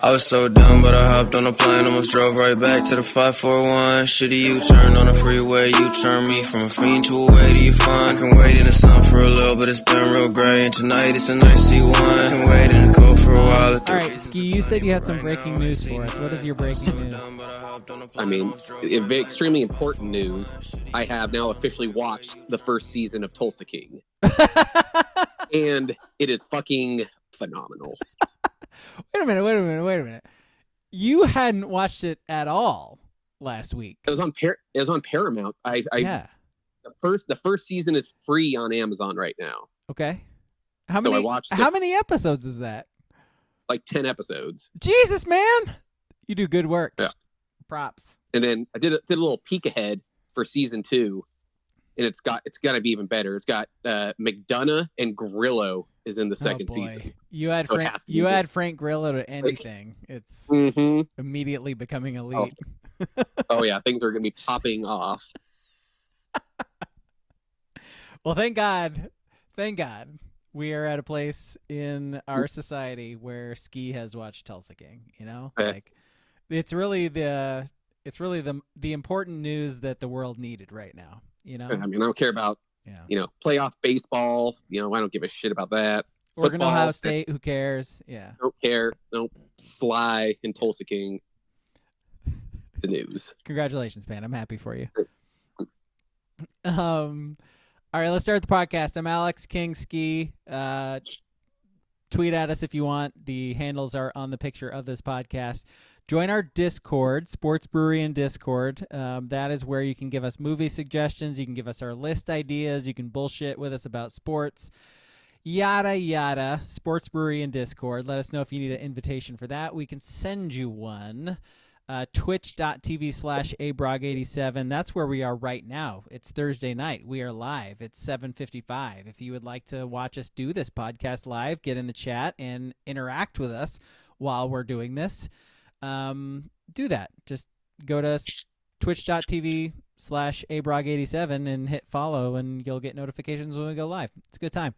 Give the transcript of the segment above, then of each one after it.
I was so dumb, but I hopped on a plane, almost drove right back to the 541. Shitty U-turn on the freeway, you turn me from a fiend to a way to you fun. I can wait in the sun for a little, but it's been real gray, and tonight it's a nice C1. I can wait in the cold for a while. Alright, Ski, you said you had some breaking news for us. What is your breaking news? I mean, extremely important news. I have now officially watched the first season of Tulsa King. And it is fucking phenomenal. Wait a minute. You hadn't watched it at all last week. It was on Paramount. Yeah. The first season is free on Amazon right now. Okay. How many episodes is that? Like 10 episodes. Jesus, man. You do good work. Yeah. Props. And then I did a little peek ahead for season 2, and it's gonna be even better. It's got McDonough and Grillo is in the second season. You add Frank Grillo to anything, it's immediately becoming elite. Oh yeah, things are gonna be popping off. Well, thank God, we are at a place in our society where Ski has watched Tulsa King. You know, like it's really the important news that the world needed right now. You know, I mean, I don't care about playoff baseball. I don't give a shit about that. Oregon, Ohio State, who cares? Yeah, don't care. Don't Sly and Tulsa King. The news. Congratulations, man! I'm happy for you. All right, let's start the podcast. I'm Alex King Ski. Tweet at us if you want. The handles are on the picture of this podcast. Join our Discord, Sports Brewery and Discord. That is where you can give us movie suggestions. You can give us our list ideas. You can bullshit with us about sports. Yada, yada. Sports Brewery and Discord. Let us know if you need an invitation for that. We can send you one. Twitch.tv/abrog87. That's where we are right now. It's Thursday night. We are live. It's 7:55. If you would like to watch us do this podcast live, get in the chat and interact with us while we're doing this, do that. Just go to twitch.tv/abrog87 and hit follow, and you'll get notifications when we go live. It's a good time.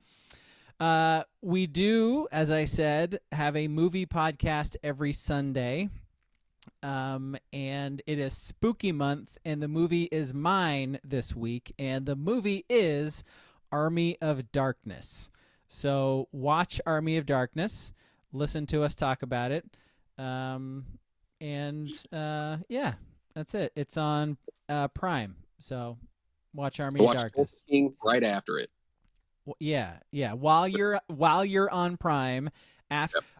We do, as I said, have a movie podcast every Sunday. And it is spooky month, and the movie is mine this week, and the movie is Army of Darkness. So watch Army of Darkness, listen to us talk about it, yeah, that's it. It's on Prime, so watch Army of Darkness. Right after it. Yeah. While you're on Prime,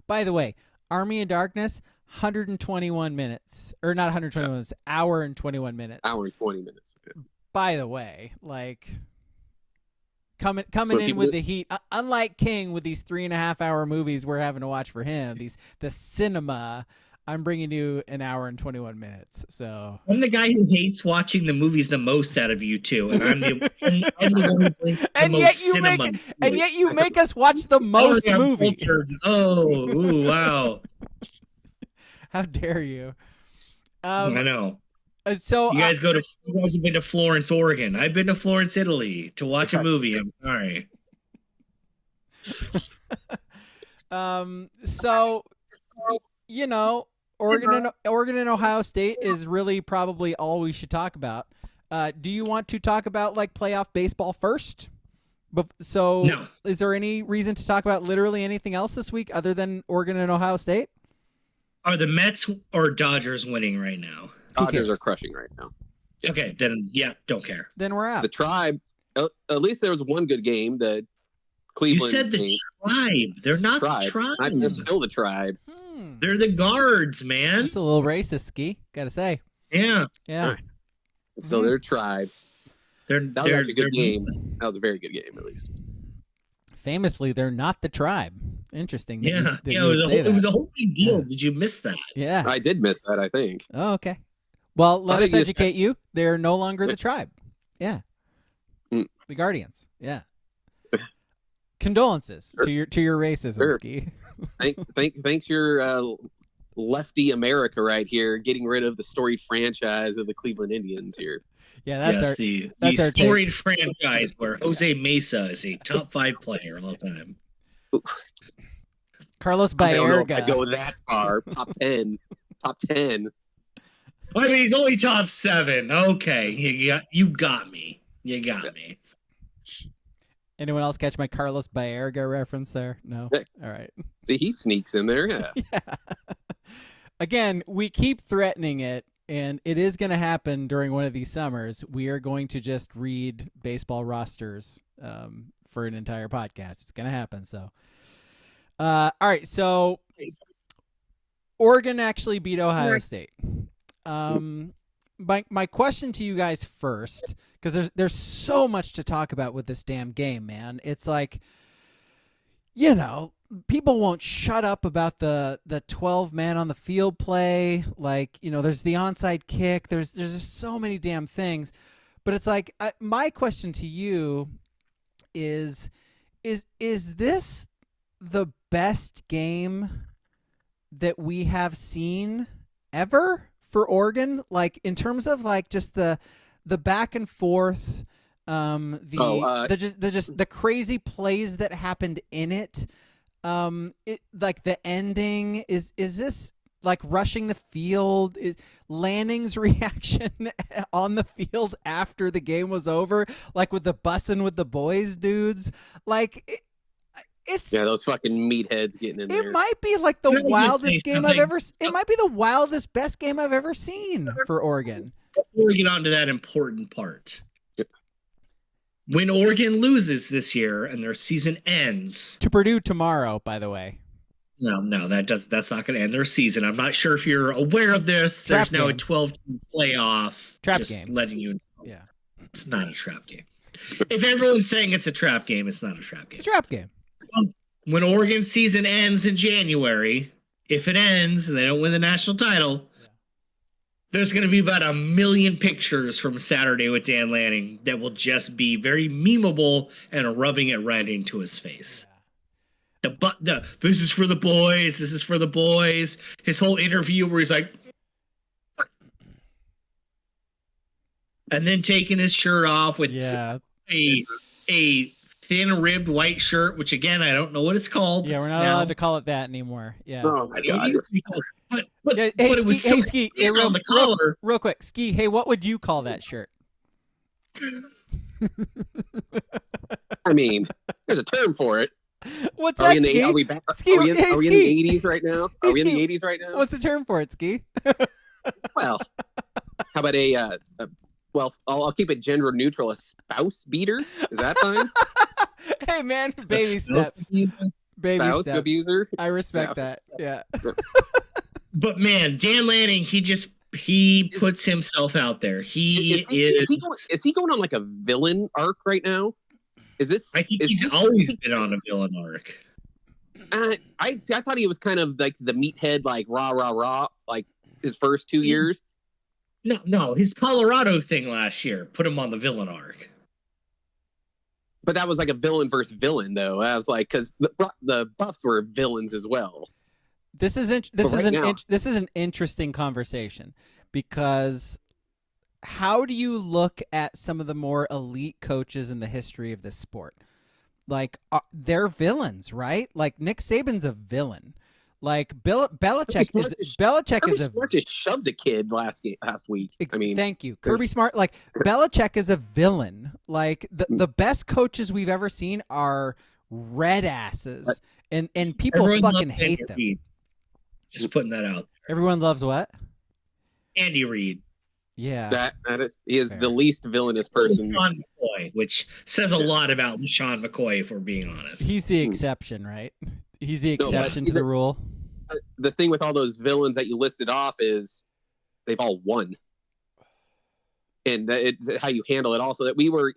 By the way, Army of Darkness. 121 minutes, or not 121 minutes, hour and 21 minutes. Hour and 20 minutes. Yeah. By the way, like coming in with the heat, unlike King with these 3.5-hour movies we're having to watch for him, the cinema, I'm bringing you an hour and 21 minutes. So I'm the guy who hates watching the movies the most out of you two, and I'm the one who brings the most cinema. And yet you make us watch the most movie. Oh, wow. How dare you? I know. So you guys have been to Florence, Oregon. I've been to Florence, Italy to watch a movie. I'm sorry. So Oregon and Ohio State is really probably all we should talk about. Do you want to talk about like playoff baseball first? No. Is there any reason to talk about literally anything else this week other than Oregon and Ohio State? Are the Mets or Dodgers winning right now? Dodgers are crushing right now. Yeah. Okay, then don't care. Then we're out. The Tribe. At least there was one good game. The Cleveland. You said the Tribe. They're not the Tribe. They're still the Tribe. They're the Guards, man. That's a little racist, Ski. Gotta say. Yeah. Yeah. So they're Tribe. That was actually a good game. That was a very good game, at least. Famously, they're not the Tribe. Interesting. It was a whole big deal. Yeah. Did you miss that? Yeah. I did miss that, I think. Oh, okay. Well, let us educate you. They're no longer the Tribe. Yeah. The Guardians. Yeah. Condolences to your racism, Ski. Thanks your lefty America right here, getting rid of the storied franchise of the Cleveland Indians here. Yeah, that's the storied franchise where Jose Mesa is a top 5 player all the time. Carlos I don't know if I Baerga. go that far. Top 10. Top 10. I mean, he's only top 7. Okay, you got me. You got me. Anyone else catch my Carlos Baerga reference there? No? Yeah. All right. See, he sneaks in there. Yeah. Yeah. Again, we keep threatening it, and it is going to happen during one of these summers. We are going to just read baseball rosters for an entire podcast. It's going to happen. So, all right. So, Oregon actually beat Ohio State. My question to you guys first, because there's so much to talk about with this damn game, man. It's like, you know, people won't shut up about the 12 man on the field play. Like, you know, there's the onside kick. There's just so many damn things. But it's like, my question to you is this the best game that we have seen ever for Oregon? Like, in terms of like just the back and forth, the crazy plays that happened in it. Like the ending is this like rushing the field? Is Lanning's reaction on the field after the game was over, like with the bussin' with the boys dudes? Like it's those fucking meatheads getting in there. It might be like the wildest game I've ever. It might be the wildest, best game I've ever seen for Oregon. Before we get on to that important part. When Oregon loses this year and their season ends to Purdue tomorrow, by the way. No, that's not going to end their season. I'm not sure if you're aware of this. There's now a 12-team playoff. Trap just game. Letting you know. Yeah. It's not a trap game. If everyone's saying it's a trap game, it's not a trap game. It's a trap game. When Oregon's season ends in January, if it ends and they don't win the national title, there's going to be about 1 million pictures from Saturday with Dan Lanning that will just be very memeable and rubbing it right into his face. This is for the boys. This is for the boys. His whole interview where he's like, and then taking his shirt off with a thin-ribbed white shirt, which again I don't know what it's called. Yeah, we're not allowed to call it that anymore. Yeah. Oh my god. But it was so Ski, on the collar. Real quick, Ski. Hey, what would you call that shirt? I mean, there's a term for it. What's that, Ski? Are we back? Ski, are we in the 80s right now? Are we in Ski, the 80s right now? What's the term for it, Ski? Well, how about I'll keep it gender neutral. A spouse beater? Is that fine? Hey, man, baby steps. Baby spouse steps. abuser? I respect that. Yeah. But man, Dan Lanning, he puts himself out there. Is he going on like a villain arc right now? I think he's always been on a villain arc. I thought he was kind of like the meathead, like rah rah rah, like his first 2 years. No, his Colorado thing last year put him on the villain arc. But that was like a villain versus villain, though. I was like, because the Buffs were villains as well. This is an interesting conversation, because how do you look at some of the more elite coaches in the history of this sport? Like, they're villains, right? Like Nick Saban's a villain. Like Belichick just shoved a kid last week. I mean, thank you, Kirby Smart. Like Belichick is a villain. Like the best coaches we've ever seen are red asses, and people fucking hate them. Reid. Just putting that out there. Everyone loves what? Andy Reid. Yeah, he is the least villainous person. LaShawn McCoy, which says a lot about LaShawn McCoy, if we're being honest. He's the exception, right? He's the exception to the rule. The thing with all those villains that you listed off is they've all won. And it's how you handle it also. That we were,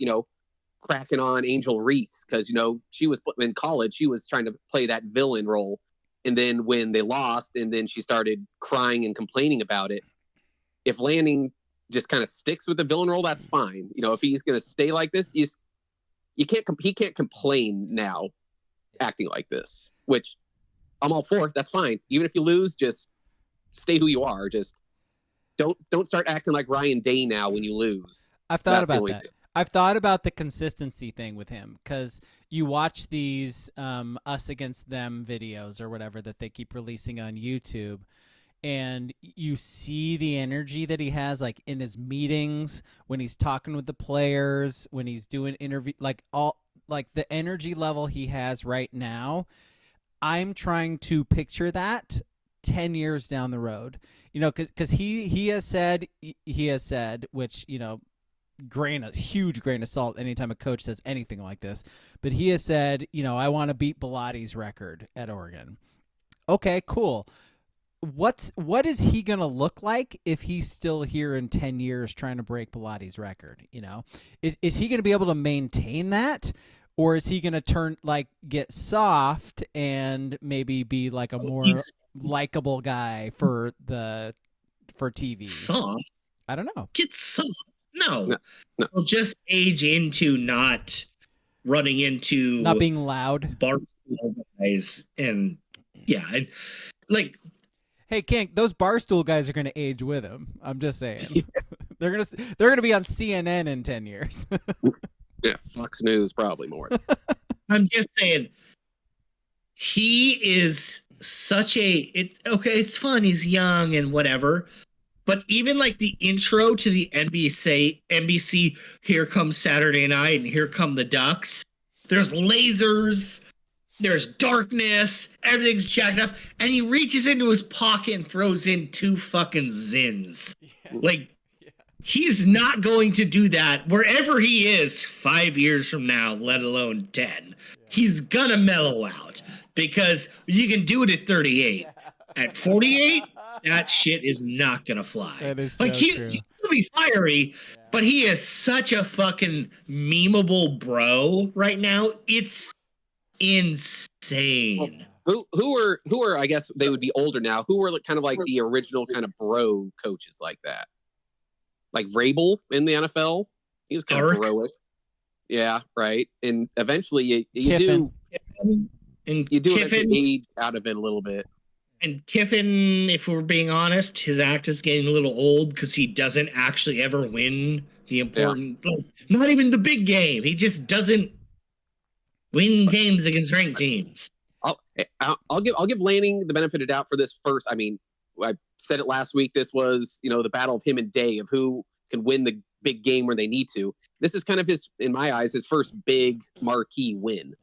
cracking on Angel Reese because, she was in college. She was trying to play that villain role. And then when they lost and then she started crying and complaining about it, if Lanning just kind of sticks with the villain role, that's fine. If he's going to stay like this, he can't complain now acting like this, which I'm all for. That's fine. Even if you lose, just stay who you are. Just don't start acting like Ryan Day now when you lose. I've thought about that. I've thought about the consistency thing with him, because you watch these us against them videos or whatever that they keep releasing on YouTube, and you see the energy that he has, like in his meetings, when he's talking with the players, when he's doing interview, like the energy level he has right now. I'm trying to picture that 10 years down the road, because he has said, which, huge grain of salt anytime a coach says anything like this, but he has said, I want to beat Bilotti's record at Oregon. Okay, cool. What is he going to look like if he's still here in 10 years trying to break Bilotti's record? Is he going to be able to maintain that? Or is he going to get soft and maybe be like a more likable guy for TV? Soft? I don't know. Get soft? No. He'll just age into not running into not being loud bar guys, and hey, King, those Barstool guys are going to age with him. I'm just saying. They're going to be on CNN in 10 years. Yeah, Fox News probably more. I'm just saying, he is such it's fun, he's young and whatever, but even like the intro to the NBC, here comes Saturday night and here come the Ducks. There's lasers, there's darkness, everything's jacked up, and he reaches into his pocket and throws in 2 fucking Zins. Yeah. He's not going to do that wherever he is 5 years from now, let alone 10. Yeah. He's gonna mellow out, because you can do it at 38. Yeah. At 48, that shit is not gonna fly. That is so true. He's gonna be fiery, but he is such a fucking memeable bro right now. It's insane. Who are I guess they would be older now. Who were kind of like the original kind of bro coaches like that? Like Vrabel in the NFL, he was kind of bro-ish. Yeah, right. And eventually you do age out of it a little bit. And Kiffin, if we're being honest, his act is getting a little old, because he doesn't actually ever win the important, not even the big game. He just doesn't win games against ranked teams. I'll give Lanning the benefit of doubt for this first. I mean, I said it last week. This was, the battle of him and Day, of who can win the big game where they need to. This is kind of in my eyes, his first big marquee win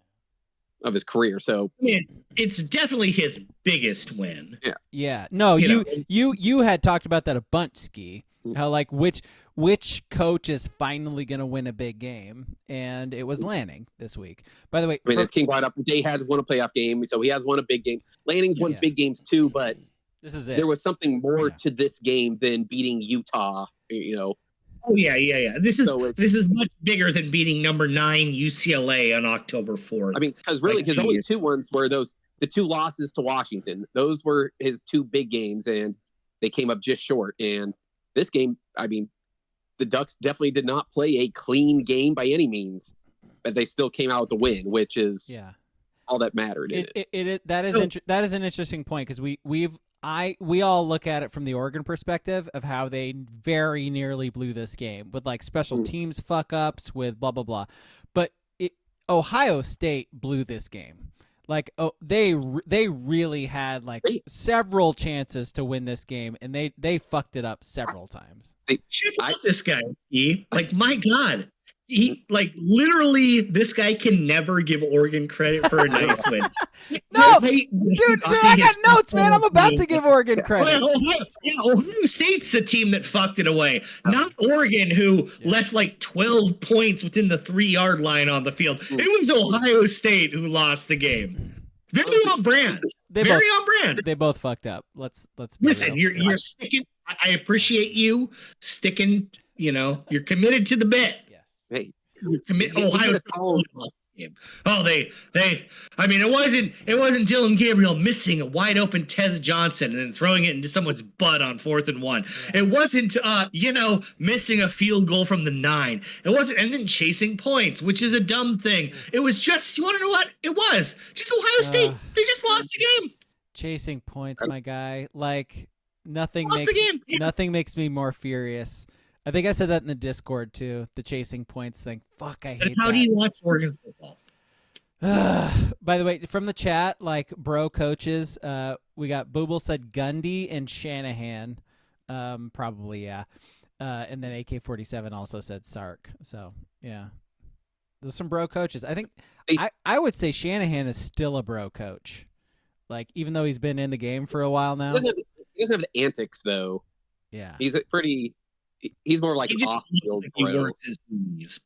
of his career. So it's definitely his biggest win. Yeah. Yeah. No, you had talked about that a bunch, Ski. How like which coach is finally going to win a big game, and it was Lanning this week. By the way, as King brought up, Day had won a playoff game, so he has won a big game. Lanning's won big games too, but this is it. There was something more to this game than beating Utah. Oh yeah. This is much bigger than beating number 9 UCLA on October 4th. I mean, because only 2 ones were the 2 losses to Washington. Those were his 2 big games, and they came up just short. And this game, I mean, the Ducks definitely did not play a clean game by any means, but they still came out with the win, which is all that mattered. That is an interesting point, because we all look at it from the Oregon perspective of how they very nearly blew this game with like special teams fuck ups with blah blah blah, but Ohio State blew this game. Like, they really had like several chances to win this game, and they fucked it up several times. Check out this guy, Steve. Like, my God. He literally, this guy can never give Oregon credit for a nice win. No, dude, I got notes, man. I'm about to give Oregon credit. Ohio State's the team that fucked it away, not Oregon, who left like 12 points within the 3-yard line on the field. It was Ohio State who lost the game. Very on brand. On brand. They both fucked up. Let's listen. You're sticking. I appreciate you sticking. You're committed to the bit. Hey, Ohio State. I mean, it wasn't Dylan Gabriel missing a wide open Tez Johnson and then throwing it into someone's butt on 4th and 1. Yeah. It wasn't missing a field goal from the 9. It wasn't, and then chasing points, which is a dumb thing. It was just, you want to know what it was? Just Ohio State. They just lost the game. Chasing points, my guy. Like, nothing makes me more furious. I think I said that in the Discord too. The chasing points thing. Fuck, I hate How that. do you watch Oregon football? By the way, from the chat, like bro coaches, we got Booble said Gundy and Shanahan. Probably, yeah. And then AK-47 also said Sark. So, yeah. There's some bro coaches. I think I would say Shanahan is still a bro coach. Like, even though he's been in the game for a while now. He doesn't have the antics, though. Yeah. He's more like an off-field bro.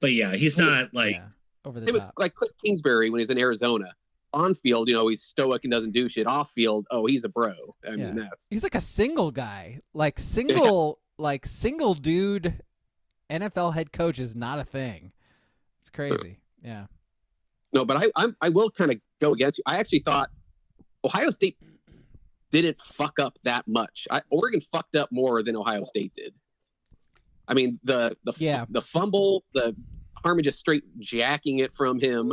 But yeah, he's not like over the Same top. with, like Cliff Kingsbury when he's in Arizona. On field, he's stoic and doesn't do shit. Off field, he's a bro. I mean, he's like a single guy. Like single dude NFL head coach is not a thing. It's crazy. Yeah. No, but I will kind of go against you. I actually thought Ohio State didn't fuck up that much. Oregon fucked up more than Ohio State did. I mean, the fumble, the Harmon just straight jacking it from him.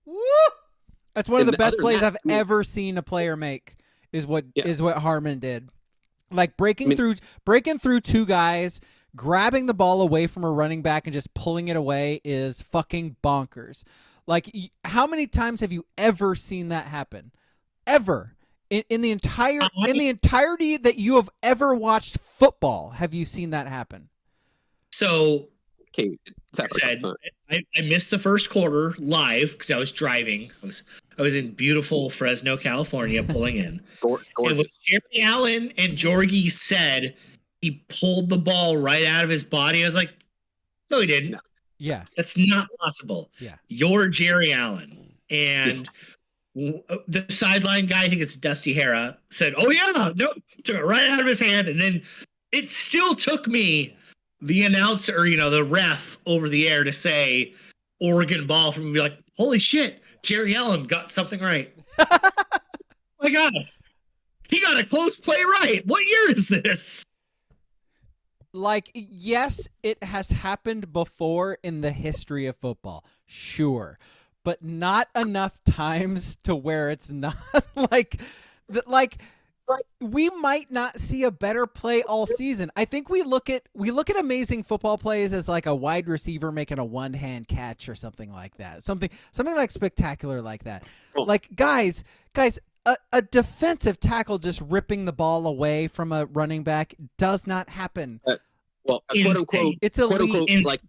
Woo! That's one of the best plays I've ever seen a player make. Is what Harmon did. Like breaking through two guys, grabbing the ball away from a running back and just pulling it away is fucking bonkers. Like, how many times have you ever seen that happen? Ever in the entirety that you have ever watched football, have you seen that happen? So, okay, I missed the first quarter live because I was driving. I was in beautiful Fresno, California, pulling in. Gorgeous. And when Jerry Allen and Jorgie said he pulled the ball right out of his body, I was like, no, he didn't. Yeah. That's not possible. Yeah. You're Jerry Allen. And the sideline guy, I think it's Dusty Hara, said, oh, yeah, no, took it right out of his hand. And then it still took me, the announcer, the ref over the air, to say Oregon ball, from me, be like, holy shit, Jerry Allen got something right. My God. He got a close play right. What year is this? Like, yes, it has happened before in the history of football. Sure. But not enough times to where it's not like we might not see a better play all season. I think we look at amazing football plays as like a wide receiver making a one-hand catch or something like that. Something like spectacular like that. Like guys, a defensive tackle just ripping the ball away from a running back does not happen. Quote unquote, it's elite. Like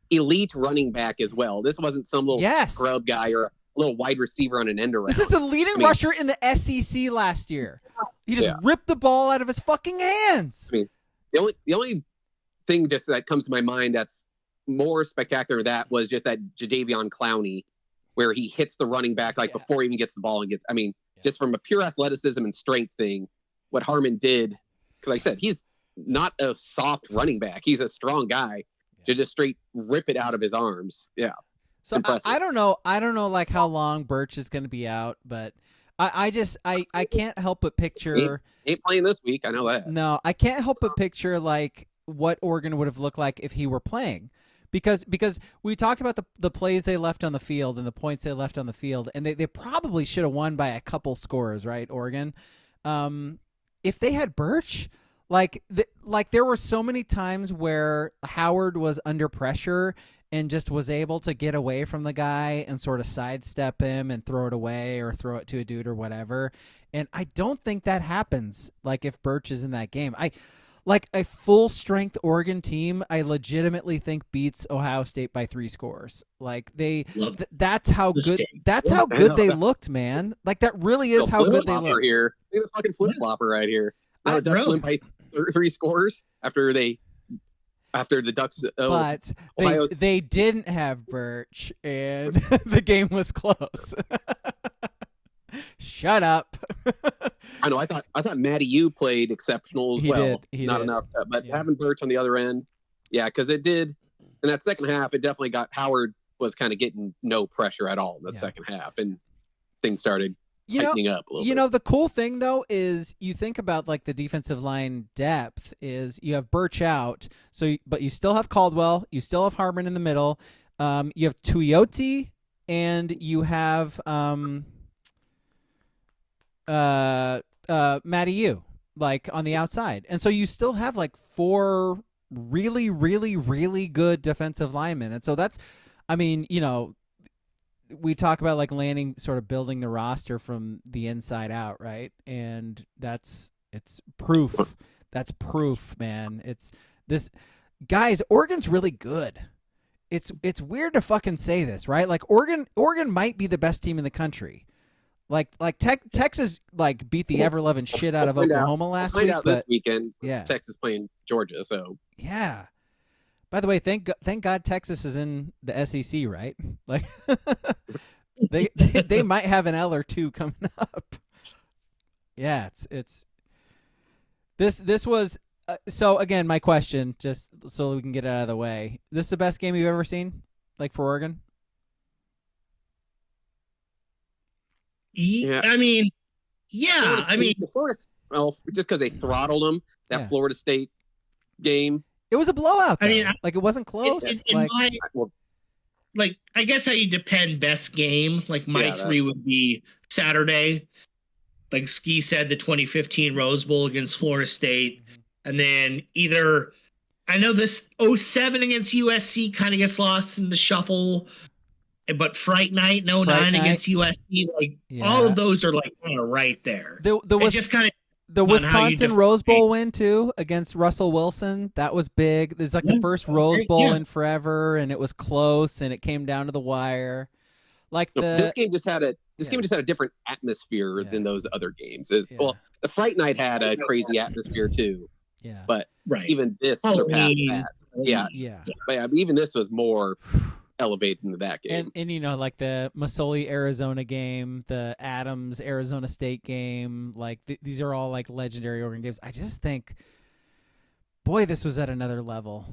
elite running back as well. This wasn't some little scrub guy or a little wide receiver on an end around. This is the leading rusher in the SEC last year. He just ripped the ball out of his fucking hands. I mean, the only thing just that comes to my mind that's more spectacular than that was just that Jadeveon Clowney, where he hits the running back before he even gets the ball and gets. I mean, just from a pure athleticism and strength thing, what Harmon did, because like I said, he's not a soft running back. He's a strong guy to just straight rip it out of his arms. Yeah. So I don't know like how long Birch is going to be out, but I can't help but picture ain't playing this week. I know that. No, I can't help but picture like what Oregon would have looked like if he were playing, because we talked about the plays they left on the field and the points they left on the field, and they probably should have won by a couple scores, right? Oregon, if they had Birch. Like there were so many times where Howard was under pressure and just was able to get away from the guy and sort of sidestep him and throw it away or throw it to a dude or whatever. And I don't think that happens like if Birch is in that game. Like a full strength Oregon team, I legitimately think beats Ohio State by 3 scores. Like that's how good they looked, man. Like that really is how good they looked. Here. It was fucking flip-flopper right here. Ducks win by 3 scores after the Ducks. But they didn't have Birch, and the game was close. Shut up. I know. I thought Matty U played exceptional as well. He Not did. enough, but having Birch on the other end, because it did in that second half. It definitely got Howard was kind of getting no pressure at all in that second half, and things started tightening up a little bit. The cool thing though is you think about like the defensive line depth is you have Birch out, but you still have Caldwell, you still have Harmon in the middle, you have Tuioti, and you have Matty U like on the outside, and so you still have like 4 really, really, really good defensive linemen. And so that's, I mean, we talk about like Lanning sort of building the roster from the inside out, right? And it's proof. That's proof, man. It's this, guys, Oregon's really good. It's weird to fucking say this, right? Like Oregon might be the best team in the country. Like Texas like beat the ever-loving shit out of Oklahoma last week. Out this weekend. Yeah, Texas playing Georgia. So yeah. By the way, thank God Texas is in the SEC, right? Like they might have an L or two coming up. Yeah, it's this was so again, my question, just so we can get it out of the way. This is the best game you've ever seen, like for Oregon? Yeah. I mean, yeah. Well, just because they throttled them, that Florida State game. It was a blowout, though. I mean, like it wasn't close. I guess how you depend best game. Like my three would be Saturday. Like Ski said, the 2015 Rose Bowl against Florida State. And then either, I know this 07 against USC kind of gets lost in the shuffle, but Fright Night and 09 against USC, like all of those are like kind of right there. The Wisconsin Rose Bowl win too against Russell Wilson, that was big. It's like the first Rose Bowl in forever, and it was close, and it came down to the wire. Like this game just had a different atmosphere than those other games. Well, the Fright Night had a crazy atmosphere too. Yeah, but even this surpassed that. Yeah. But even this was more elevated into that game. And like the Masoli Arizona game, the Adams Arizona State game, like these are all like legendary Oregon games. I just think, boy, this was at another level.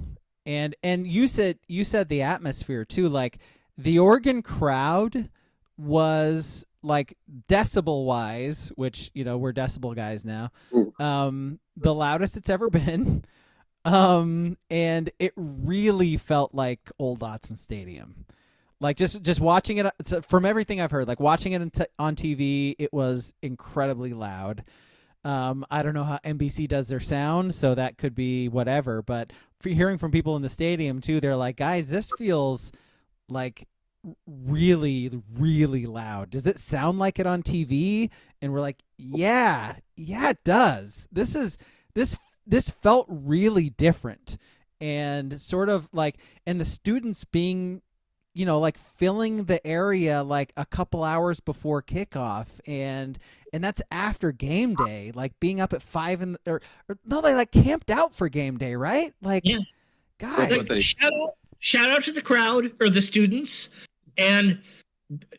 And you said the atmosphere too. Like the Oregon crowd was like decibel wise, which we're decibel guys now. The loudest it's ever been. And it really felt like old Autzen Stadium. Like just watching it from everything I've heard, like watching it on TV, it was incredibly loud. I don't know how NBC does their sound, so that could be whatever, but hearing from people in the stadium too, they're like, guys, this feels like really, really loud. Does it sound like it on TV? And we're like, yeah, it does. This felt really different, and sort of like, and the students being, like filling the area like a couple hours before kickoff, and that's after game day, like being up at 5 or no, they like camped out for game day, right? Like, guys, like, shout out to the crowd or the students, and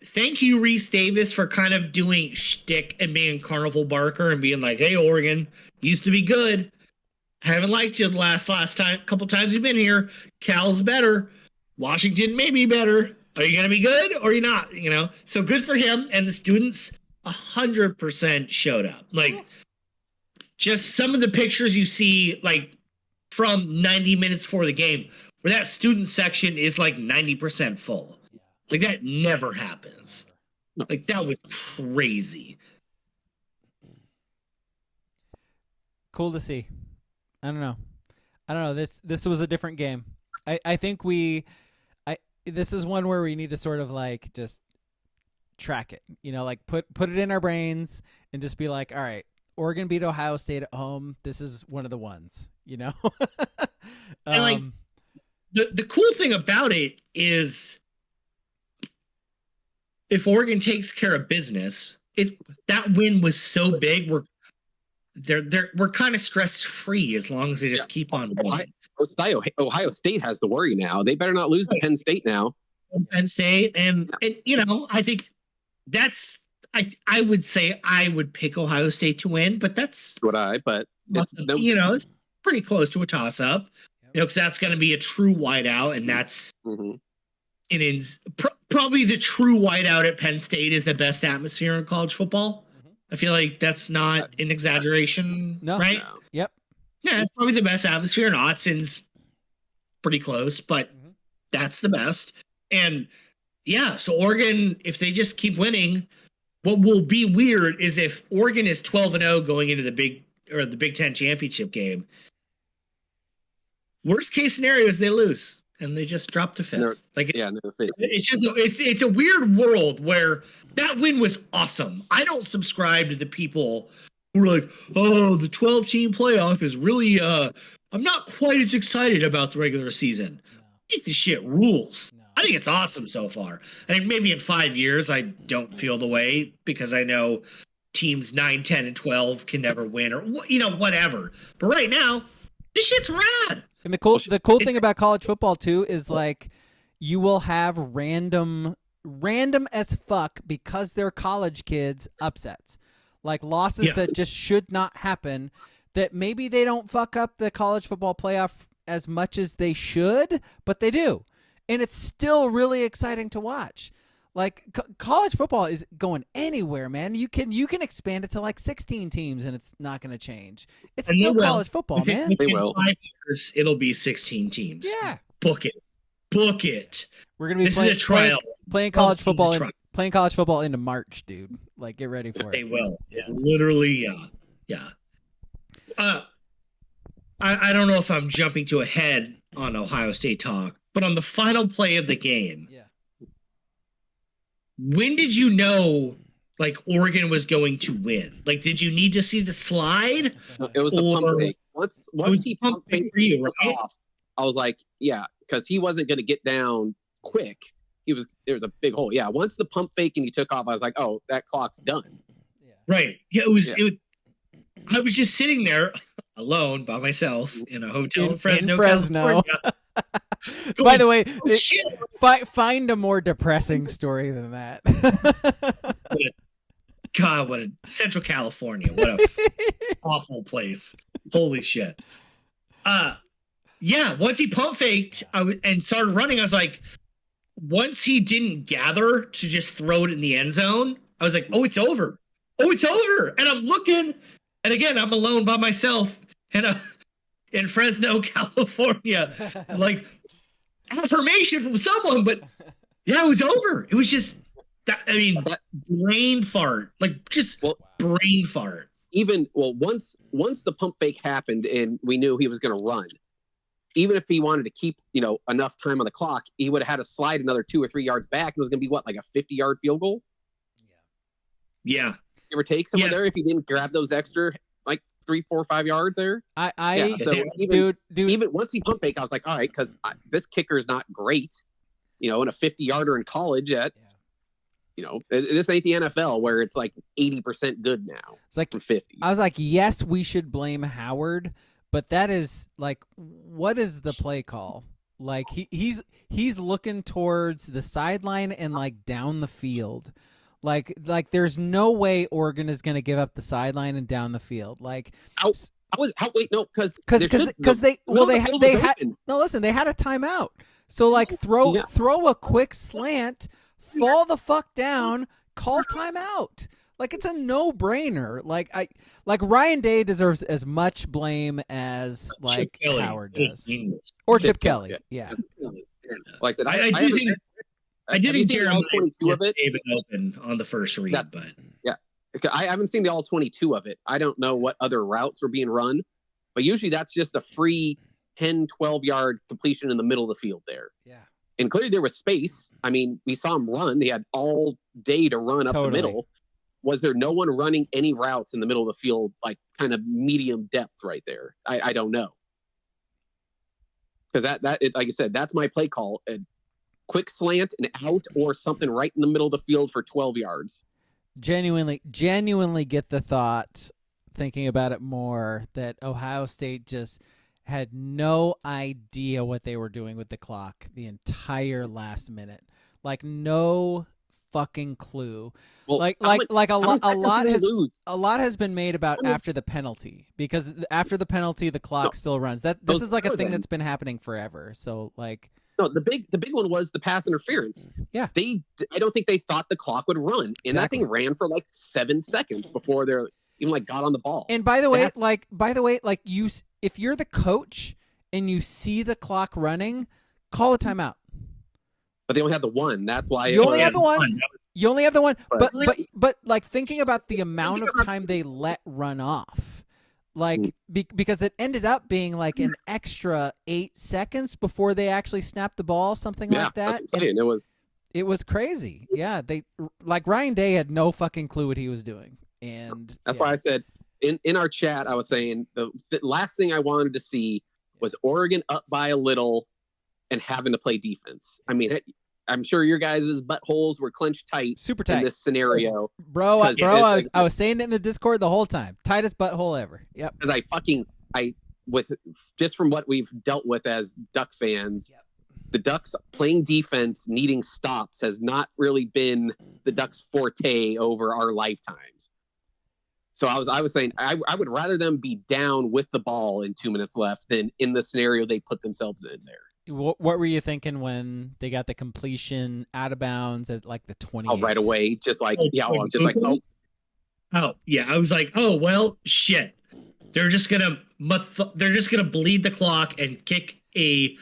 thank you, Reese Davis, for kind of doing shtick and being Carnival Barker and being like, hey, Oregon used to be good. Haven't liked you the last couple times you've been here. Cal's better. Washington may be better. Are you going to be good or are you not? So good for him. And the students 100% showed up. Like just some of the pictures you see like from 90 minutes before the game where that student section is like 90% full. Like that never happens. Like that was crazy. Cool to see. I don't know. This was a different game. I think this is one where we need to sort of like just track it, like put it in our brains and just be like, all right, Oregon beat Ohio State at home. This is one of the ones, And like the cool thing about it is if Oregon takes care of business, that win was so big. We're kind of stress free as long as they just keep on winning. Ohio State has the worry now. They better not lose to Penn State now. Penn State, and I think that's I would say I would pick Ohio State to win, but that's it's pretty close to a toss up. Because that's going to be a true whiteout, and that's probably the true whiteout at Penn State is the best atmosphere in college football. I feel like that's not an exaggeration, right? No. Yep. Yeah, it's probably the best atmosphere, and Autzen's pretty close, but that's the best. And so Oregon, if they just keep winning, what will be weird is if Oregon is 12-0 going into the Big Ten championship game, Worst case scenario is they lose and they just drop to fifth. It's a weird world where that win was awesome. I don't subscribe to the people who are like, oh, the 12-team playoff is really I'm not quite as excited about the regular season. I think the shit rules. I think it's awesome so far. I think maybe in 5 years I don't feel the way because I know teams 9, 10, and 12 can never win or whatever. But right now, this shit's rad. And the cool thing about college football too is like you will have random as fuck because they're college kids upsets. Like losses that just should not happen, that maybe they don't fuck up the college football playoff as much as they should, but they do. And it's still really exciting to watch. Like college football is going anywhere, man. You can expand it to like 16 teams and it's not going to change. It's still college football, man. They will. 5 years, it'll be 16 teams. Yeah. Book it. We're going to be playing college football into March, dude. Like get ready for it. They will. Yeah. Literally, yeah. I don't know if I'm jumping to ahead on Ohio State talk, but on the final play of the game, when did you know like Oregon was going to win? Like, did you need to see the slide? No, it was the pump fake. Once he pump faked off, I was like, yeah, because he wasn't going to get down quick. There was a big hole. Yeah, once the pump fake and he took off, I was like, oh, that clock's done. Right. Yeah, it was. I was just sitting there alone by myself in a hotel in Fresno. California. By the way, find a more depressing story than that. What a Central California. What a awful place. Holy shit. Once he pump faked and started running, I was like, once he didn't gather to just throw it in the end zone, I was like, oh, it's over. And I'm looking, and again, I'm alone by myself in Fresno, California. Like, affirmation from someone, but yeah, it was over. It was just that. I mean, brain fart, brain fart. Once the pump fake happened and we knew he was going to run, even if he wanted to keep enough time on the clock, he would have had to slide another 2 or 3 yards back. It was going to be like a 50-yard field goal. Yeah. Give or take somewhere there if he didn't grab those extra like 3, 4, 5 yards there. Even once he pump fake, I was like, all right, because this kicker is not great, in a 50-yarder in college. This ain't the NFL where it's like 80% good now. It's like from 50. I was like, yes, we should blame Howard, but that is like, what is the play call? Like he's looking towards the sideline and like down the field. Like there's no way Oregon is going to give up the sideline and down the field. Like because they had a timeout. So like throw a quick slant, fall the fuck down, call timeout. Like it's a no-brainer. Like Ryan Day deserves as much blame as like Howard does, or Chip Kelly. Yeah. Like I said, I did think Jeremiah of it even open on the first read, I haven't seen the all 22 of it. I don't know what other routes were being run, but usually that's just a free 10, 12-yard completion in the middle of the field there. Yeah. And clearly there was space. I mean, we saw him run. They had all day to run up the middle. Was there no one running any routes in the middle of the field, like kind of medium depth right there? I don't know. Because like I said, that's my play call. A quick slant and out or something right in the middle of the field for 12 yards. Genuinely get the thought, thinking about it more, that Ohio State just had no idea what they were doing with the clock the entire last minute. Like no fucking clue. Well, a lot has been made about after the penalty, because after the penalty the clock still runs. This is like a thing that's been happening forever. So like the big one was the pass interference. Yeah. I don't think they thought the clock would run. And that thing ran for like 7 seconds before they're even like got on the ball. And by the way, if you're the coach and you see the clock running, call a timeout. But they only have the one. That's why you only have the one. You only have the one. But like thinking about the amount of time they let run off, like because it ended up being like an extra 8 seconds before they actually snapped the ball, something like that. That's what I'm saying. It was crazy. Yeah, they like Ryan Day had no fucking clue what he was doing, and that's why I said in our chat, I was saying the last thing I wanted to see was Oregon up by a little and having to play defense. I mean, I'm sure your guys' buttholes were clenched tight, super tight in this scenario. Bro, I was saying it in the Discord the whole time. Tightest butthole ever. Yep. Because with just from what we've dealt with as Duck fans, the Ducks playing defense, needing stops has not really been the Ducks' forte over our lifetimes. So I was saying I would rather them be down with the ball in 2 minutes left than in the scenario they put themselves in there. What were you thinking when they got the completion out of bounds at like the 20? Oh, right away, just like I was just like, oh yeah, I was like, oh well, shit. They're just gonna bleed the clock and kick a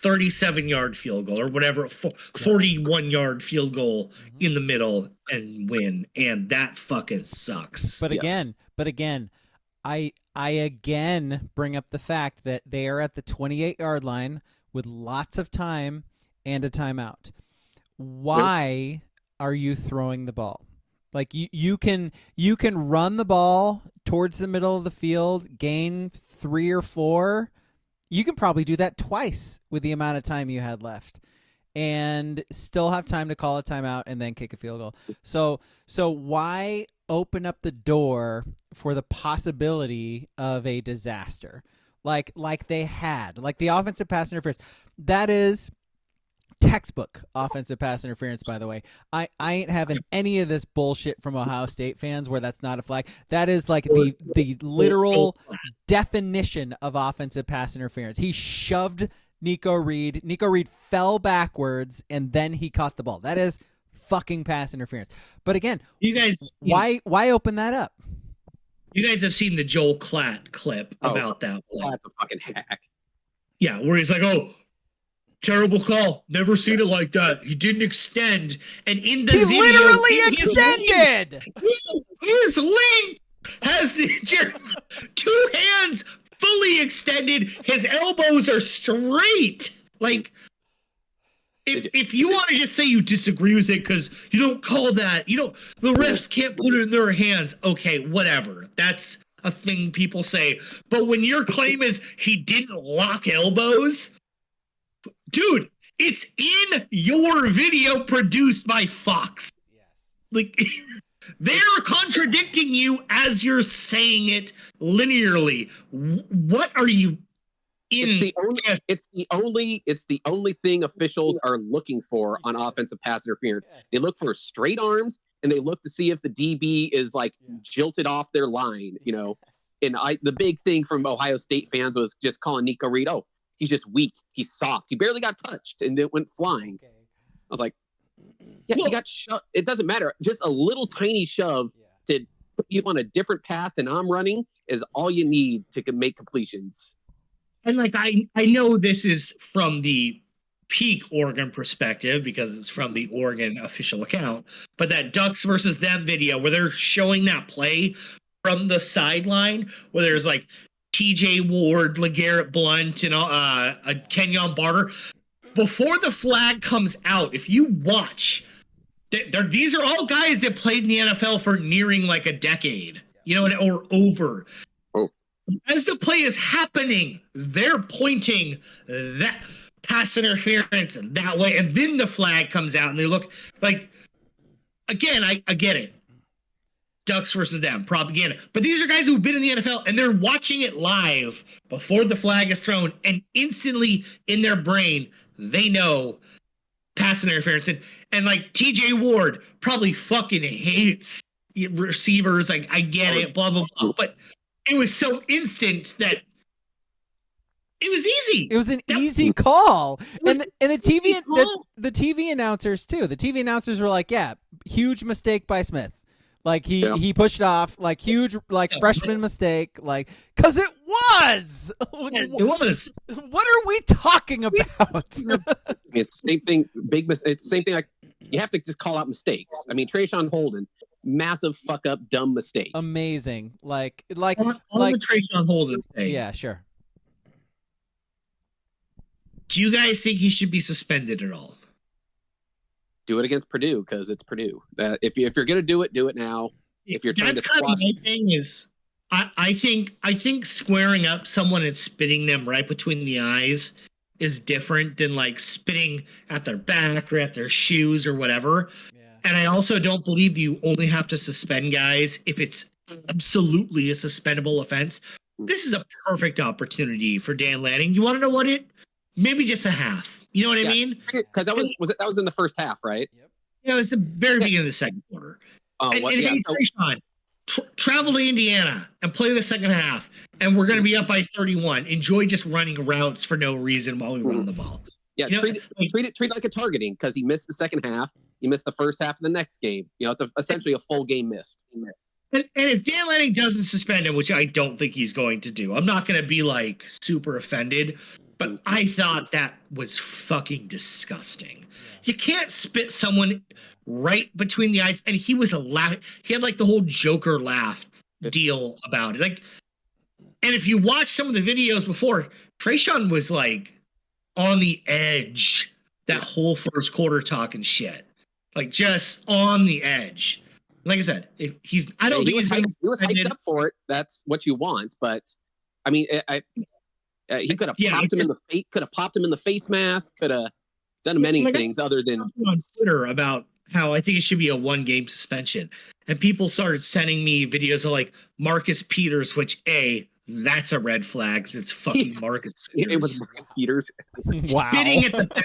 37-yard field goal or whatever, 41-yard field goal in the middle and win, and that fucking sucks. But again, I again bring up the fact that they are at the 28-yard line with lots of time and a timeout. Why are you throwing the ball? Like you can run the ball towards the middle of the field, gain 3 or 4. You can probably do that twice with the amount of time you had left and still have time to call a timeout and then kick a field goal. So why open up the door for the possibility of a disaster? Like they had, like the offensive pass interference. That is textbook offensive pass interference, by the way. I ain't having any of this bullshit from Ohio State fans where that's not a flag. That is like the literal definition of offensive pass interference. He shoved Nico Reed. Nico Reed fell backwards, and then he caught the ball. That is fucking pass interference. But again, you guys, why open that up? You guys have seen the Joel Klatt clip about that. That's a fucking hack. Yeah, where he's like, oh, terrible call. Never seen it like that. He didn't extend. And in the video, literally extended. His leg has the 2 hands fully extended. His elbows are straight. Like, if you want to just say you disagree with it because you don't call that, the refs can't put it in their hands. Okay, whatever. That's a thing people say. But when your claim is he didn't lock elbows, dude, it's in your video produced by Fox. Yes. Like, they're contradicting you as you're saying it linearly. What are you? It's the only thing officials are looking for on offensive pass interference. They look for straight arms and they look to see if the DB is like jilted off their line, And the big thing from Ohio State fans was just calling Nico Reed, oh, he's just weak, he's soft, he barely got touched, and it went flying. I was like, he got shoved. It doesn't matter. Just a little tiny shove to put you on a different path than I'm running is all you need to make completions. And like I know this is from the peak Oregon perspective because it's from the Oregon official account, but that Ducks versus them video where they're showing that play from the sideline where there's like TJ Ward, LeGarrette Blount, and Kenyon Barter. Before the flag comes out, if you watch, these are all guys that played in the NFL for nearing like a decade, or over. As the play is happening, they're pointing that pass interference that way, and then the flag comes out, and they look like, again, I get it. Ducks versus them, propaganda. But these are guys who've been in the NFL, and they're watching it live before the flag is thrown, and instantly in their brain, they know pass interference. And like TJ Ward probably fucking hates receivers. Like, I get it, blah, blah, blah. But it was so instant that it was easy. It was an easy call. And the TV announcers too. The TV announcers were like, yeah, huge mistake by Smith. Like he pushed off, like huge, like freshman mistake, like, cause it was. It was. What are we talking about? It's same thing. It's the same thing. Like, you have to just call out mistakes. I mean, Traeshon Holden massive fuck up, dumb mistake. Amazing. Like On the Traeshon Holden thing. Yeah, sure. Do you guys think he should be suspended at all? Do it against Purdue because it's Purdue. If you're gonna do it now. If you're trying That's to kind of squash, my thing is, I think squaring up someone and spitting them right between the eyes is different than like spitting at their back or at their shoes or whatever. Yeah. And I also don't believe you only have to suspend guys if it's absolutely a suspendable offense. This is a perfect opportunity for Dan Lanning. You want to know what maybe just a half. You know what I mean? Because that was in the first half, right? Yep. Yeah, it was the very beginning of the second quarter. Hey, Traeshon, travel to Indiana and play the second half, and we're going to be up by 31. Enjoy just running routes for no reason while we run the ball. Yeah, treat it like a targeting because he missed the second half. He missed the first half of the next game. It's essentially a full game missed. And if Dan Lanning doesn't suspend him, which I don't think he's going to do, I'm not going to be like super offended. But I thought that was fucking disgusting. You can't spit someone right between the eyes. And he was he had like the whole Joker laugh deal about it. Like, and if you watch some of the videos before, Traeshon was like on the edge that whole first quarter talking shit. Like just on the edge. Like I said, I don't think he was hyped up for it. That's what you want. But I mean, he could have popped him in the face. Could have popped him in the face mask. Could have done many things other than on Twitter about how I think it should be a 1-game suspension, and people started sending me videos of like Marcus Peters, which that's a red flag because it's fucking Marcus Peters. It was Marcus Peters. Wow. Spitting at the back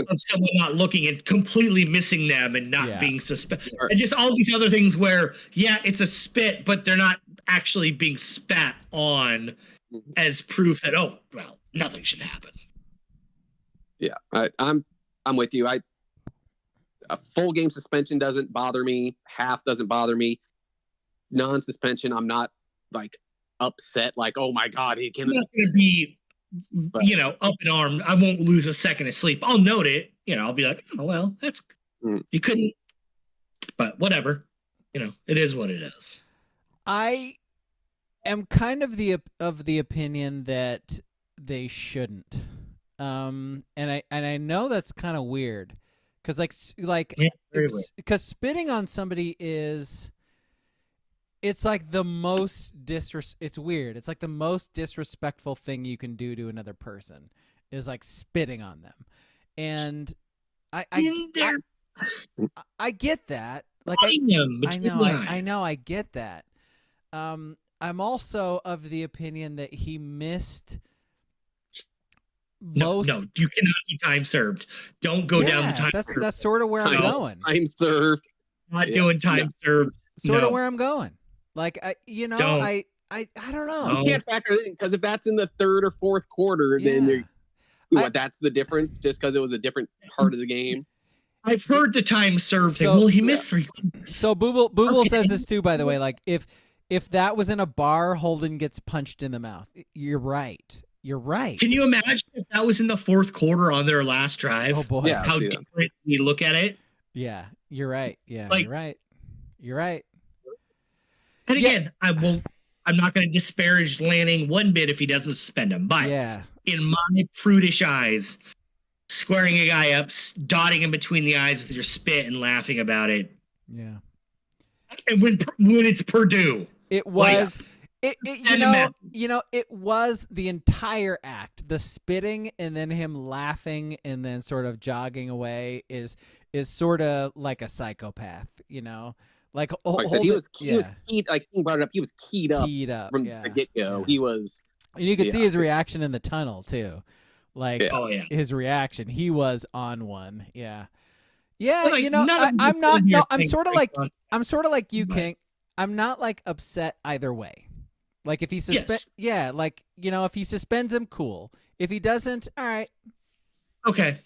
of someone not looking and completely missing them and not being suspended, and just all these other things where it's a spit, but they're not actually being spat on as proof that nothing should happen. Yeah, I'm with you. A full game suspension doesn't bother me. Half doesn't bother me. Non-suspension, I'm not like upset. Like, oh my god, he can. I'm not going to be, up in arms. I won't lose a second of sleep. I'll note it. I'll be like, oh well, that's you couldn't. But whatever. It is what it is. I am kind of the opinion that they shouldn't, and I know that's kind of weird, because because spitting on somebody it's like the most it's weird. It's like the most disrespectful thing you can do to another person is like spitting on them, and I get that. Like I know I get that. I'm also of the opinion that he missed most. No, you cannot do time served. Don't go down the time. That's sort of where I'm going. Time served. Not doing time served. Sort of where I'm going. Like I don't know. You can't factor it in because if that's in the third or fourth quarter, then that's the difference. Just because it was a different part of the game. I've heard the time served thing. Well, he missed 3 quarters. So Booble says this too, by the way. Like if that was in a bar, Holden gets punched in the mouth. You're right. Can you imagine if that was in the fourth quarter on their last drive? Oh boy, how different we look at it. Yeah, you're right. Yeah, you're right. And again, I'm not going to disparage Lanning one bit if he doesn't suspend him. But in my prudish eyes, squaring a guy up, dotting him between the eyes with your spit and laughing about it. Yeah. And when it's Purdue, it was. It was the entire act. The spitting and then him laughing and then sort of jogging away is sort of like a psychopath, Like he was keyed. Like King brought it up, he was keyed up from the get-go. Yeah. He was, and you could see his reaction in the tunnel too. Like his reaction, he was on one. Yeah. I'm not. No, I'm sort of like you, King. I'm not like upset either way. Like if he if he suspends him, cool. If he doesn't, all right. Okay,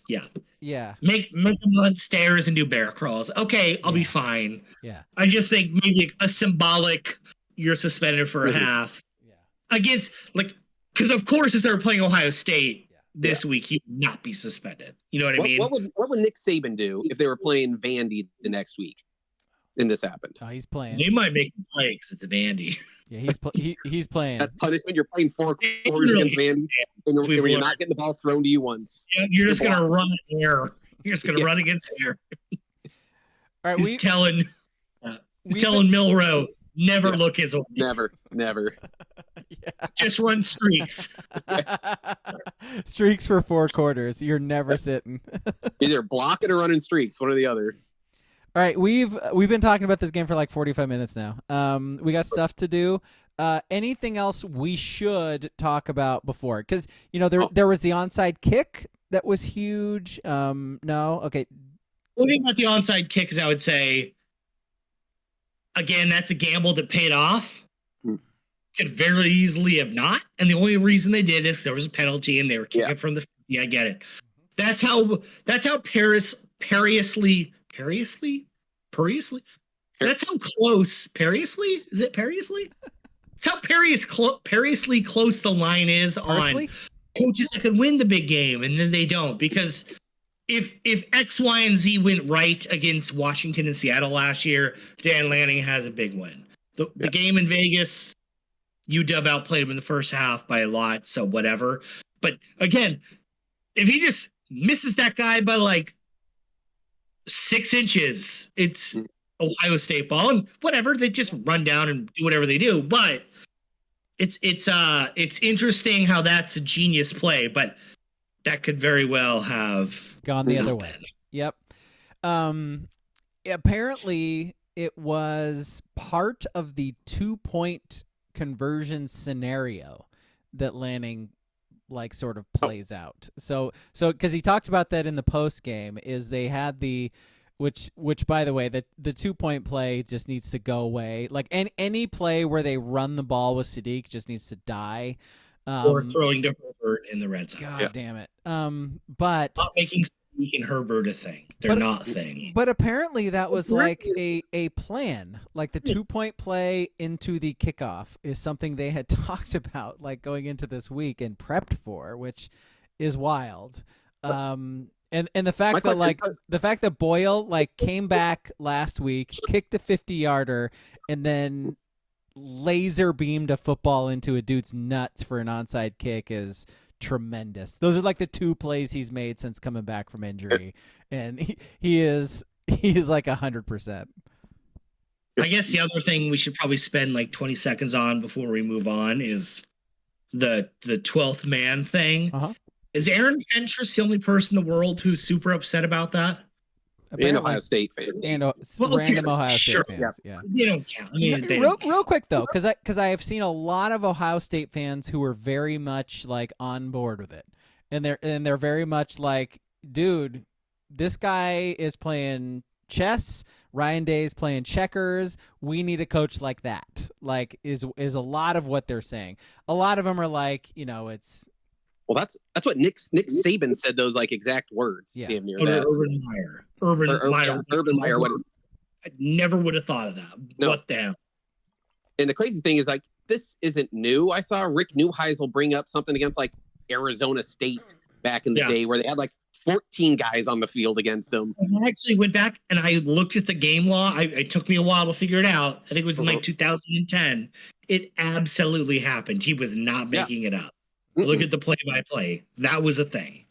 yeah. Make him run stairs and do bear crawls. Okay, I'll be fine. Yeah. I just think maybe a symbolic. You're suspended for a half. Yeah. Against because of course if they were playing Ohio State this week, he would not be suspended. You know what I mean? What would Nick Saban do if they were playing Vandy the next week? and this happened. Oh, he's playing. They might make him play because it's an Andy. Yeah, he's playing. That's punishment. You're playing 4 quarters against Vandy, and you're not getting the ball thrown to you once. Yeah, you're just going to run air. You're just going to run against air. All right, he's telling Milrow, never look his way. Never. Just run streaks. Streaks for 4 quarters. You're never sitting. Either blocking or running streaks, one or the other. All right, we've been talking about this game for like 45 minutes now. We got stuff to do. Anything else we should talk about before? Because there was the onside kick that was huge. No, okay. One thing about the onside kick is I would say, again, that's a gamble that paid off. Could very easily have not, and the only reason they did is there was a penalty and they were kicking from the 50. I get it. That's how perilously. That's how close perilously is it perilously? It's how perilously close the line is on coaches that could win the big game, and then they don't, because if X, Y, and Z went right against Washington and Seattle last year, Dan Lanning has a big win. The game in Vegas, UW outplayed him in the first half by a lot, so whatever. But again, if he just misses that guy by like 6 inches, it's Ohio State ball, and whatever, they just run down and do whatever they do. But it's interesting how that's a genius play, but that could very well have gone the other way. Yep. Apparently it was part of the 2-point conversion scenario that Lanning like sort of plays out. So because he talked about that in the post game, is they had the which by the way, the 2-point play just needs to go away. Like any play where they run the ball with Sadiq just needs to die. Or throwing to Herbert in the red zone. God damn it. But not making Sadiq and Herbert a thing. They're not thing. But apparently that was like a plan. Like the 2-point play into the kickoff is something they had talked about like going into this week and prepped for, which is wild. And the fact that Boyle like came back last week, kicked a 50-yarder, and then laser beamed a football into a dude's nuts for an onside kick is tremendous. Those are like the 2 plays he's made since coming back from injury, and he is like 100%. I guess the other thing we should probably spend like 20 seconds on before we move on is the 12th man thing. Is Aaron Fentress the only person in the world who's super upset about that? And Ohio State fans. And random Ohio State fans. Yeah. They don't count. I mean, real quick, though, because I have seen a lot of Ohio State fans who are very much like on board with it. And they're very much like, dude, this guy is playing chess. Ryan Day's playing checkers. We need a coach like that. Like is a lot of what they're saying. A lot of them are like, it's. Well, that's what Nick Saban said, those like exact words. Yeah. Damn near that. Urban Meyer. I never would have thought of that. No. What the hell? And the crazy thing is, like, this isn't new. I saw Rick Neuheisel bring up something against like Arizona State back in the day where they had like 14 guys on the field against them. I actually went back and I looked at the game law. It took me a while to figure it out. I think it was in like 2010. It absolutely happened. He was not making it up. Look at the play-by-play. That was a thing.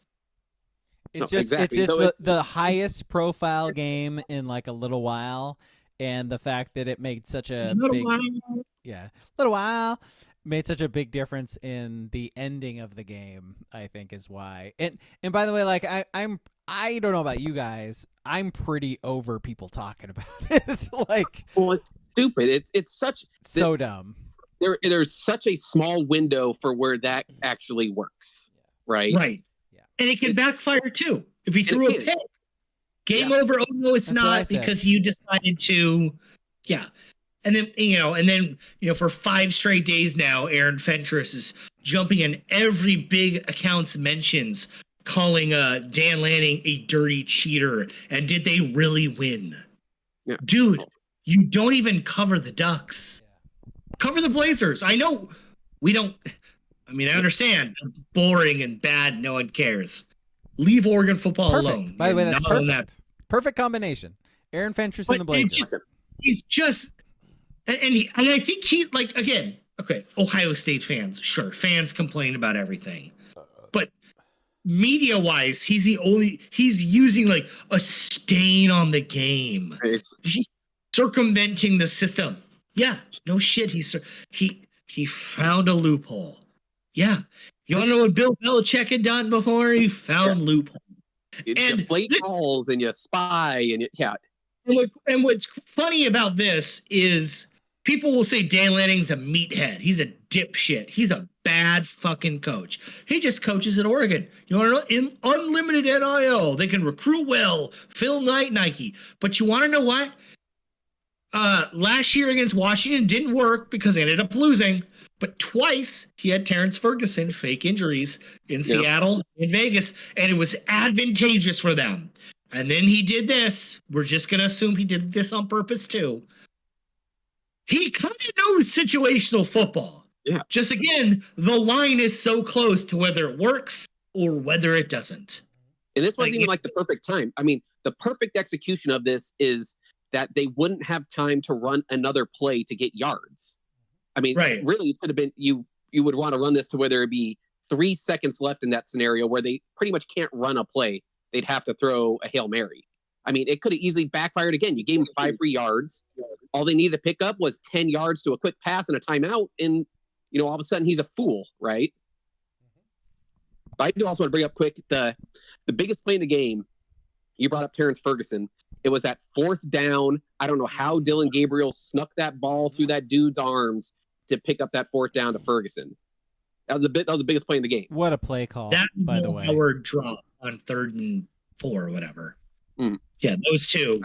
It's just the highest profile game in like a little while, and the fact that it made such a made such a big difference in the ending of the game, I think is why. And by the way, like I don't know about you guys, I'm pretty over people talking about it. It's like, well, it's stupid. It's so dumb. There's such a small window for where that actually works, right? Right. Yeah. And it can backfire too. If he threw a pick, game over. Oh no, it's not, because you decided to. Yeah. And then for 5 straight days now, Aaron Fentress is jumping in every big account's mentions, calling Dan Lanning a dirty cheater. And did they really win? Yeah. Dude, you don't even cover the Ducks. Cover the Blazers. I know we don't. I mean, I understand. Boring and bad. No one cares. Leave Oregon football alone. By the way, that's perfect. Perfect combination. Aaron Fentress and the Blazers. he's just, and I think he like again. Okay, Ohio State fans, sure, fans complain about everything, but media-wise, he's using like a stain on the game. He's circumventing the system. Yeah, no shit. He found a loophole. Yeah, you want to know what Bill Belichick had done before? He found loophole. You deflate balls and you spy and And what's funny about this is people will say Dan Lanning's a meathead. He's a dipshit. He's a bad fucking coach. He just coaches at Oregon. You want to know? In unlimited NIL, they can recruit well. Phil Knight, Nike. But you want to know what? Last year against Washington didn't work because they ended up losing. But twice he had Terrence Ferguson fake injuries in Seattle and Vegas, and it was advantageous for them. And then he did this. We're just going to assume he did this on purpose too. He kind of knows situational football. Yeah. Just again, the line is so close to whether it works or whether it doesn't. And this wasn't even like the perfect time. I mean, the perfect execution of this is that they wouldn't have time to run another play to get yards. I mean, really, it could have been you would want to run this to whether it be 3 seconds left in that scenario where they pretty much can't run a play. They'd have to throw a Hail Mary. I mean, it could have easily backfired again. You gave him 5 free yards. All they needed to pick up was 10 yards to a quick pass and a timeout. And, all of a sudden he's a fool, right? But I do also want to bring up quick the biggest play in the game. You brought up Terrence Ferguson. It was that 4th down. I don't know how Dylan Gabriel snuck that ball through that dude's arms to pick up that 4th down to Ferguson. That was the biggest play in the game. What a play call, that by the way. Howard drop on 3rd and 4 or whatever. Yeah, those two.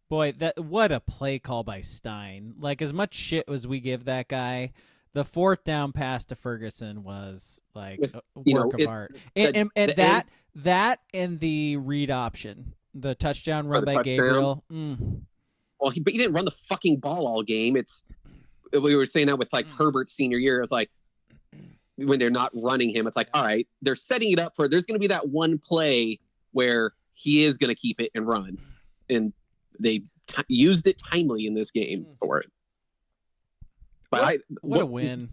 Boy, what a play call by Stein. Like, as much shit as we give that guy, the 4th down pass to Ferguson was like a work of art. And that and the read option, the touchdown run by Gabriel. Well, but he didn't run the fucking ball all game. We were saying that with like Herbert's senior year. It was like when they're not running him, it's like, all right, they're setting it up for there's going to be that one play where he is going to keep it and run. And they used it timely in this game for it. But what a win.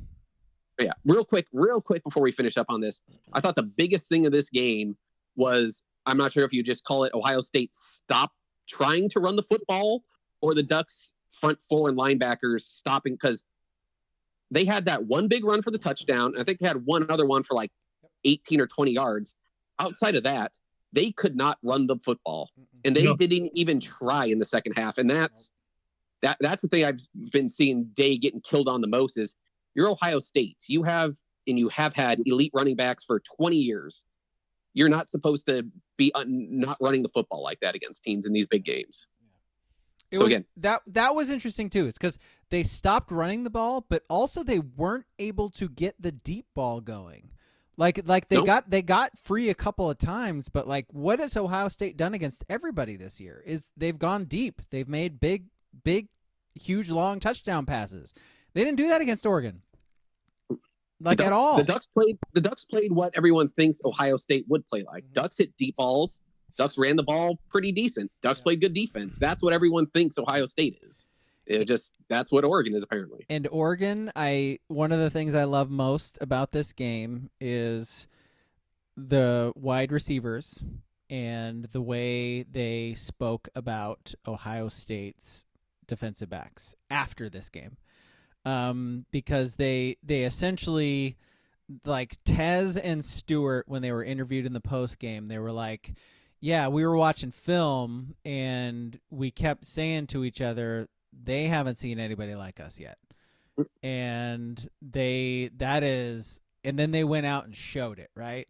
Yeah, real quick before we finish up on this, I thought the biggest thing of this game was, I'm not sure if you just call it Ohio State stop trying to run the football or the Ducks front 4 and linebackers stopping, because they had that one big run for the touchdown. And I think they had one other one for like 18 or 20 yards. Outside of that, they could not run the football, and they didn't even try in the second half. And that's the thing I've been seeing Day getting killed on the most is you're Ohio State. You have had elite running backs for 20 years. You're not supposed to be not running the football like that against teams in these big games. That was interesting too. It's because they stopped running the ball, but also they weren't able to get the deep ball going. Like they got free a couple of times, but like, what has Ohio State done against everybody this year? Is they've gone deep. They've made big, huge, long touchdown passes. They didn't do that against Oregon, at all. The Ducks played what everyone thinks Ohio State would play like. Ducks hit deep balls. Ducks ran the ball pretty decent. Ducks played good defense. That's what everyone thinks Ohio State is. That's what Oregon is apparently. And Oregon, one of the things I love most about this game is the wide receivers and the way they spoke about Ohio State's defensive backs after this game. Because they essentially, like Tez and Stewart, when they were interviewed in the post game, they were like, yeah, we were watching film and we kept saying to each other, they haven't seen anybody like us yet. And then they went out and showed it, right?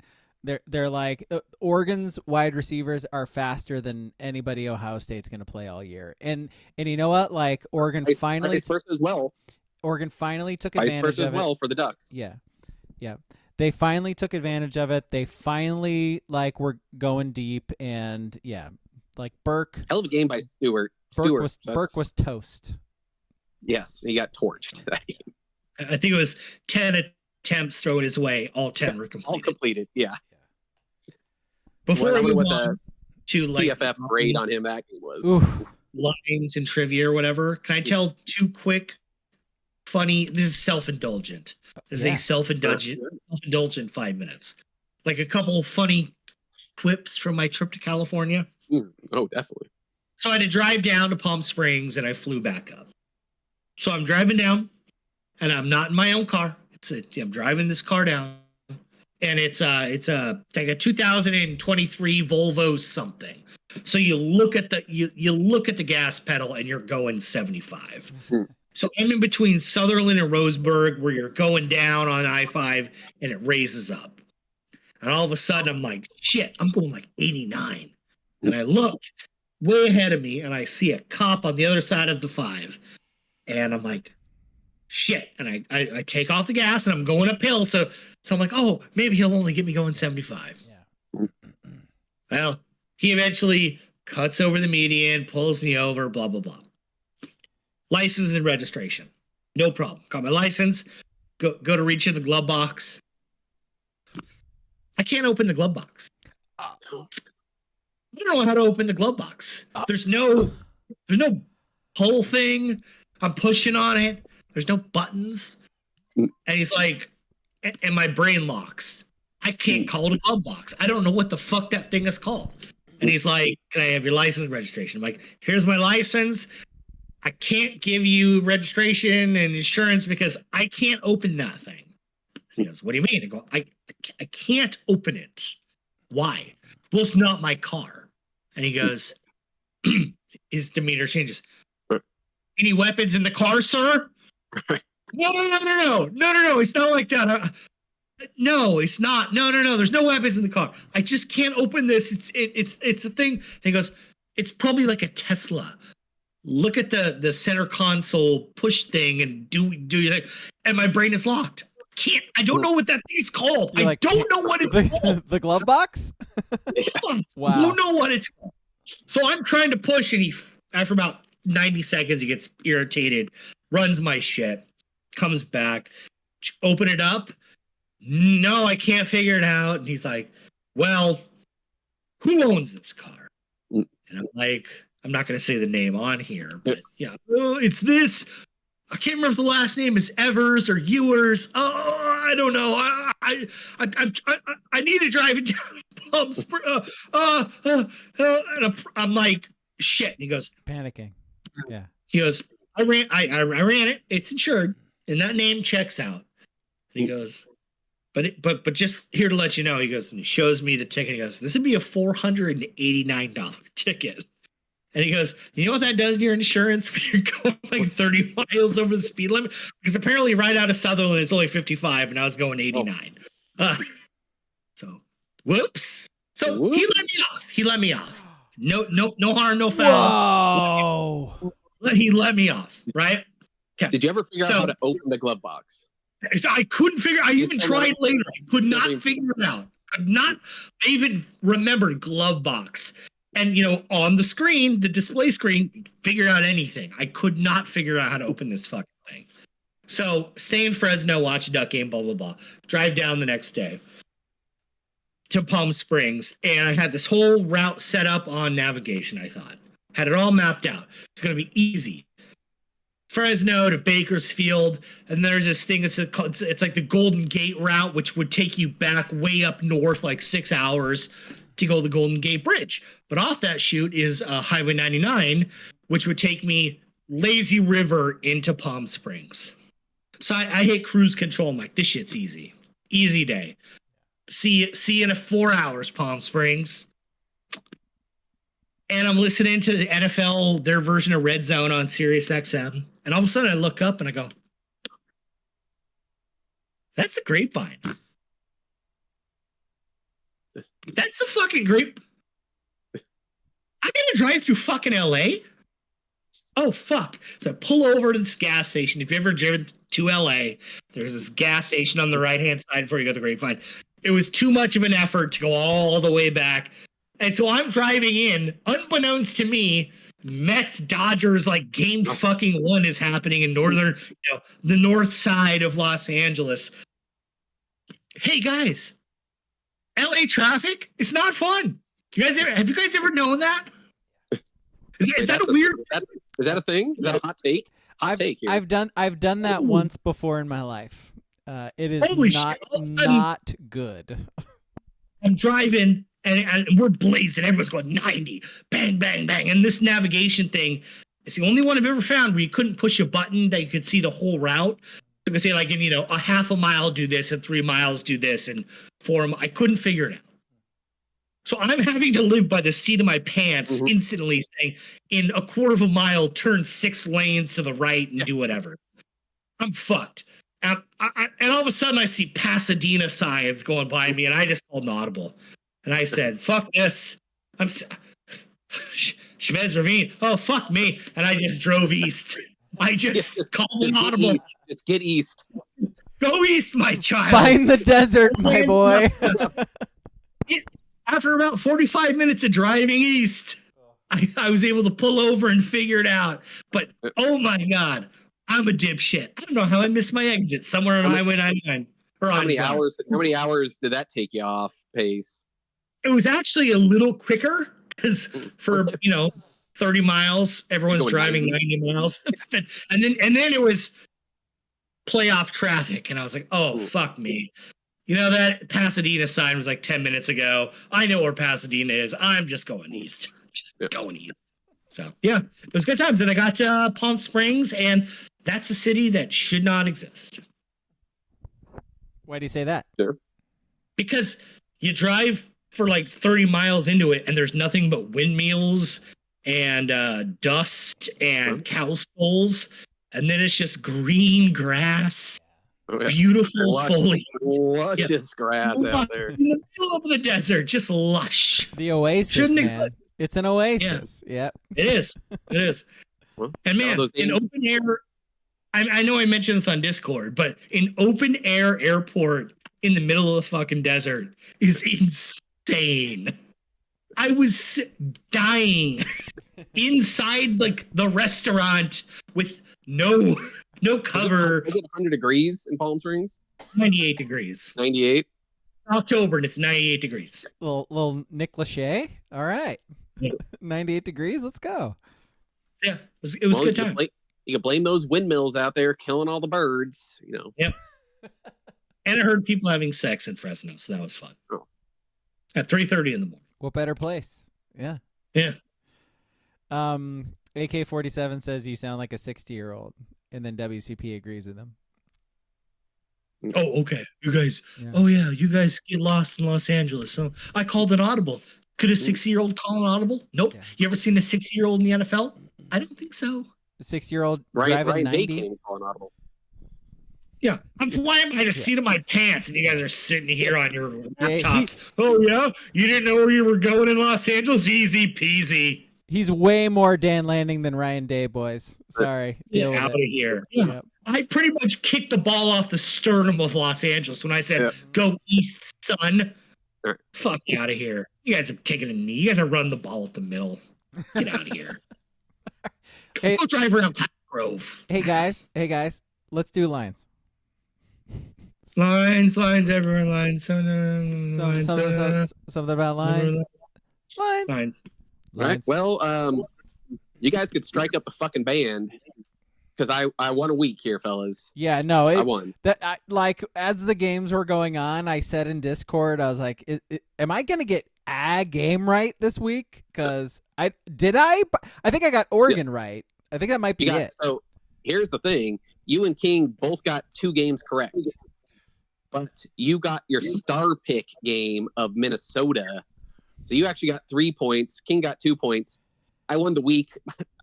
They're like, Oregon's wide receivers are faster than anybody Ohio State's going to play all year. And you know what? Like Oregon finally first as well. Oregon finally took advantage first of as well for the Ducks. Yeah. They finally took advantage of it. They finally were going deep, and like Burke. Hell of a game by Stewart. Burke was toast. Yes, he got torched that game. I think it was 10 attempts thrown his way. All 10 were completed. All completed, yeah. Before I we wonder move what on the PFF grade on him that game was. Oof. lines in trivia or whatever. Can I tell 2 quick, funny? This is self-indulgent. This is a self-indulgent 5 minutes. Like a couple funny quips from my trip to California. Oh, definitely. So I had to drive down to Palm Springs and I flew back up. So I'm driving down and I'm not in my own car. I'm driving this car down and it's like a 2023 Volvo something. So you look at the gas pedal and you're going 75. So I'm in between Sutherland and Roseburg where you're going down on I-5 and it raises up. And all of a sudden I'm like, shit, I'm going like 89. And I look way ahead of me and I see a cop on the other side of the 5. And I'm like, shit. And I take off the gas and I'm going uphill. So I'm like, oh, maybe he'll only get me going 75. Yeah. Well, he eventually cuts over the median, pulls me over, blah, blah, blah. License and registration. No problem. Got my license. Go to reach in the glove box. I can't open the glove box. I don't know how to open the glove box. There's no pull thing. I'm pushing on it. There's no buttons. And he's like, and my brain locks. I can't call it a glove box. I don't know what the fuck that thing is called. And he's like, can I have your license and registration? I'm like, here's my license. I can't give you registration and insurance because I can't open that thing. He goes, what do you mean? I go, I can't open it. Why? Well, it's not my car. And he goes, his demeanor changes. Any weapons in the car, sir? No. It's not like that. No, it's not. No. There's no weapons in the car. I just can't open this. It's a thing. And he goes, it's probably like a Tesla. Look at the center console push thing and do your thing. And my brain is locked. I don't know what that thing's called. I don't know what it's called. The glove box? Wow. I don't know what it's called. So I'm trying to push, and after about 90 seconds, he gets irritated, runs my shit, comes back, open it up. No, I can't figure it out. And he's like, well, who owns this car? And I'm like, I'm not going to say the name on here, but yeah, it's this. I can't remember if the last name is Evers or Ewers. Oh, I don't know. I need to drive it down Palm Springs. And I'm like, shit. And he goes, panicking. Yeah. He goes, I ran it. It's insured, and that name checks out. And he goes, but just here to let you know. He goes, and he shows me the ticket. He goes, this would be a $489 ticket. And he goes, you know what that does to your insurance when you're going like 30 miles over the speed limit? Because apparently right out of Sutherland, it's only 55, and I was going 89. So, whoops. So he let me off. No harm, no foul. Whoa. He let me off, right? Okay. Did you ever figure out how to open the glove box? I couldn't figure. I even tried later. I could not figure it out. I even remembered glove box. And, on the screen, the display screen, figure out anything. I could not figure out how to open this fucking thing. So stay in Fresno, watch a Duck game, blah, blah, blah. Drive down the next day to Palm Springs. And I had this whole route set up on navigation, I thought. Had it all mapped out. It's going to be easy. Fresno to Bakersfield. And there's this thing, it's like the Golden Gate route, which would take you back way up north, like 6 hours to go to the Golden Gate Bridge. But off that chute is Highway 99, which would take me Lazy River into Palm Springs. So I hit cruise control. I'm like, this shit's easy. Easy day. See you in 4 hours, Palm Springs. And I'm listening to the NFL, their version of Red Zone on Sirius XM. And all of a sudden I look up and I go, that's the Grapevine. That's the fucking grape. I'm gonna drive through fucking LA. Oh fuck! So I pull over to this gas station. If you ever driven to LA, there's this gas station on the right hand side before you go to the Grapevine. It was too much of an effort to go all the way back, and so I'm driving in, unbeknownst to me. Mets Dodgers like game fucking 1 is happening in northern, the north side of Los Angeles. Hey guys. LA traffic, it's not fun. Have you guys ever known that? Is that a weird? Is that a thing? Is that a hot take? Take here. I've done that once before in my life. It is not good. I'm driving and we're blazing. Everyone's going 90, bang, bang, bang. And this navigation thing, it's the only one I've ever found where you couldn't push a button that you could see the whole route. You could say like, a half a mile do this and 3 miles do this and 4 miles. I couldn't figure it out. So I'm having to live by the seat of my pants, instantly saying, in a quarter of a mile, turn 6 lanes to the right and do whatever. I'm fucked. And all of a sudden I see Pasadena signs going by me, and I just called an audible. And I said, fuck this. I'm Chavez Ravine. Oh, fuck me. And I just drove east. I just called an audible. Just get east. Go east, my child. Find the desert, my boy. After about 45 minutes of driving east, I was able to pull over and figure it out. But, oh, my God, I'm a dipshit. I don't know how I missed my exit somewhere on Highway 99. How many hours did that take you off pace? It was actually a little quicker because for, 30 miles, everyone's driving 90 miles. and then it was playoff traffic. And I was like, oh, fuck me. That Pasadena sign was like 10 minutes ago. I know where Pasadena is. I'm just going east. Going east. So, yeah, it was good times. And I got to Palm Springs, and that's a city that should not exist. Why do you say that? Sure. Because you drive for like 30 miles into it, and there's nothing but windmills and dust and cow skulls. And then it's just green grass. Beautiful foliage. Luscious grass out there. In the middle of the desert, just lush. The oasis, man. It's an oasis. Yeah. It is. Well, and man, in open air, I know I mentioned this on Discord, but in open air airport in the middle of the fucking desert is insane. I was dying inside like the restaurant with no cover. Is it 100 degrees in Palm Springs? 98 degrees. 98? October, and it's 98 degrees. Little Nick Lachey. All right. Yeah. 98 degrees. Let's go. Yeah, it was a good time. You can blame those windmills out there killing all the birds, Yep. And I heard people having sex in Fresno, so that was fun. Oh. At 3:30 in the morning. What better place? Yeah. Yeah. AK-47 says you sound like a 60-year-old, and then WCP agrees with him. Oh, okay. You guys. Yeah. Oh, yeah. You guys get lost in Los Angeles. So I called an audible. Could a 60-year-old call an audible? Nope. Yeah. You ever seen a 60-year-old in the NFL? I don't think so. The 6-year-old driving 90. Day can't call an audible. Yeah, I'm flying by the seat of my pants, and you guys are sitting here on your laptops. Oh, yeah? You didn't know where you were going in Los Angeles? Easy peasy. He's way more Dan Lanning than Ryan Day, boys. Sorry. Get out of here. Yeah. Yep. I pretty much kicked the ball off the sternum of Los Angeles when I said, go east, son. Sure. Fuck out of here. You guys are taking a knee. You guys are running the ball up the middle. Get out of here. Go drive around Cotton Grove. Hey, guys. Let's do lines. Lines everywhere. Lines. Something about lines. Lines. All right. Well, you guys could strike up the fucking band because I won a week here, fellas. Yeah, no, I won. As the games were going on, I said in Discord, I was like, "Am I gonna get a game right this week?" Because I think I got Oregon right. I think that might be it. So here's the thing: you and King both got 2 games correct, but you got your star pick game of Minnesota. So you actually got 3 points. King got 2 points. I won the week.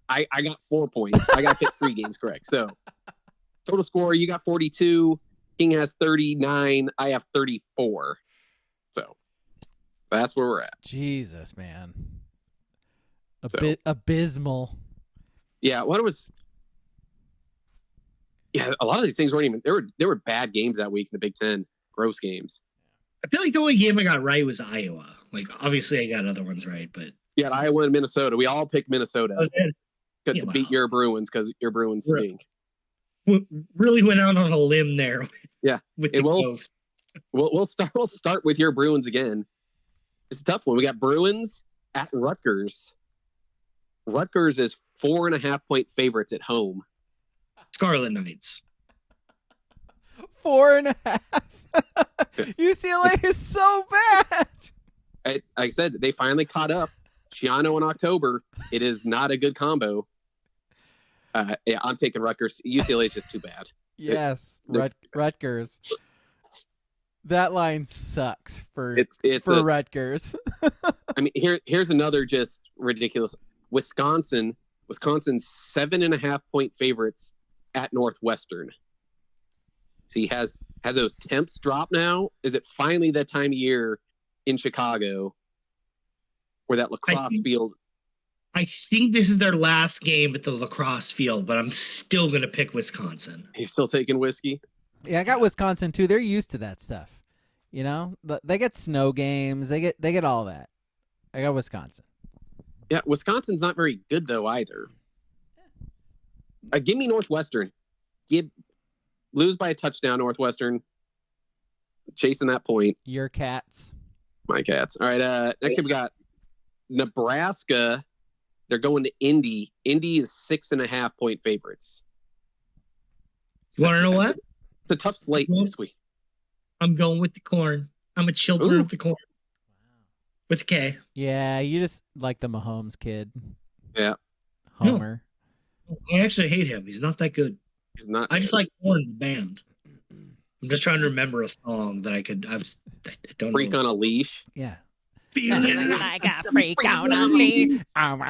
I got 4 points. I got to pick 3 games correct. So total score, you got 42. King has 39. I have 34. So that's where we're at. Jesus, man. Abysmal. Yeah, a lot of these things weren't even. There were bad games that week in the Big Ten. Gross games. I feel like the only game I got right was Iowa. Like, obviously, I got other ones right, but yeah, Iowa and Minnesota. We all picked Minnesota to beat your Bruins because your Bruins stink. Really went out on a limb there. Yeah, with the Ghosts. We'll start with your Bruins again. It's a tough one. We got Bruins at Rutgers. Rutgers is 4.5-point favorites at home. Scarlet Knights. 4.5. UCLA is so bad. Like I said, they finally caught up. Schiano in October. It is not a good combo. Yeah, I'm taking Rutgers. UCLA is just too bad. Yes, Rutgers. That line sucks for Rutgers. I mean, here's another just ridiculous. Wisconsin's 7.5-point favorites at Northwestern. See, has those temps dropped now? Is it finally that time of year in Chicago where that lacrosse field? I think this is their last game at the lacrosse field, but I'm still going to pick Wisconsin. You're still taking whiskey? Yeah, I got Wisconsin too. They're used to that stuff. You know, they get snow games. They get all that. I got Wisconsin. Yeah, Wisconsin's not very good though either. Give me Northwestern. Lose by a touchdown, Northwestern. Chasing that point. Your Cats. My Cats. All right. Next we got Nebraska. They're going to Indy. Indy is 6.5-point favorites. You want to know what? It's a tough slate this week. I'm going with the Corn. I'm a children of the Corn. With a K. Yeah, you just like the Mahomes kid. Yeah. Homer. No, I actually hate him. He's not that good. He's not. I just like Corn, the band. I'm just trying to remember a song that I don't Freak know. on a Leash. Yeah. Feeling like a freak on a leash. Feeling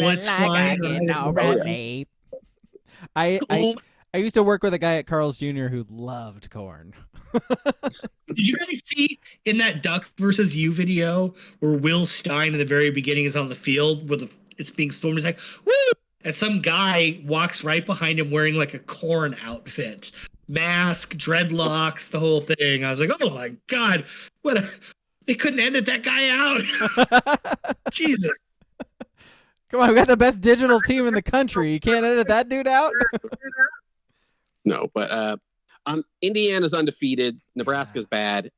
like I get no relief. I used to work with a guy at Carl's Jr. who loved Corn. Did you guys see in that Duck versus You video where Will Stein in the very beginning is on the field where it's being stormed? He's like, woo! And some guy walks right behind him wearing like a Corn outfit. Mask, dreadlocks, the whole thing. I was like, oh my God. They couldn't edit that guy out. Jesus. Come on, we got the best digital team in the country. You can't edit that dude out? No, but Indiana's undefeated. Nebraska's bad.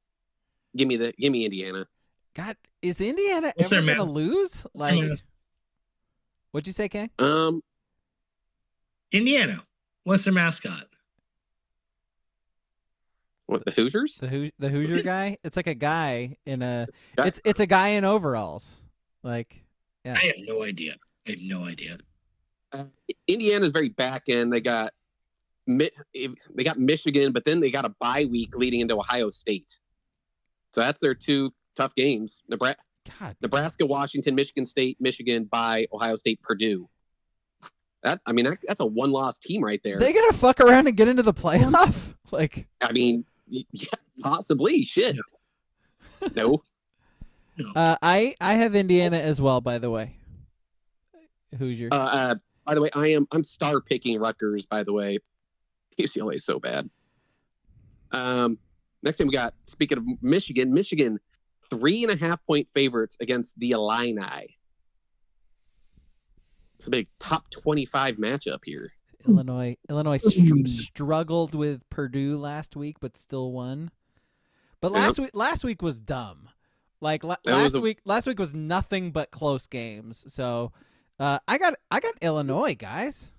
Give me Indiana. God, is Indiana What's ever their going to lose? Like, what'd you say, Kang? Indiana. What's their mascot? What, the Hoosiers? The Hoosier guy? It's like a guy in a it's a guy in overalls. Like, yeah. I have no idea. Indiana's very back end. They got Michigan, but then they got a bye week leading into Ohio State. So that's their two tough games. Nebraska, Washington, Michigan State, Michigan, bye, Ohio State, Purdue. That's a one-loss team right there. They gonna fuck around and get into the playoff? Like, I mean, yeah, possibly. Shit. No. I have Indiana as well, by the way. Hoosiers. By the way, I'm star picking Rutgers, by the way. UCLA is so bad. Next thing we got, speaking of Michigan 3.5-point favorites against the Illini. It's a big top 25 matchup here. Illinois struggled with Purdue last week, but still won. But last week was dumb. Like last week was nothing but close games. So I got Illinois, guys.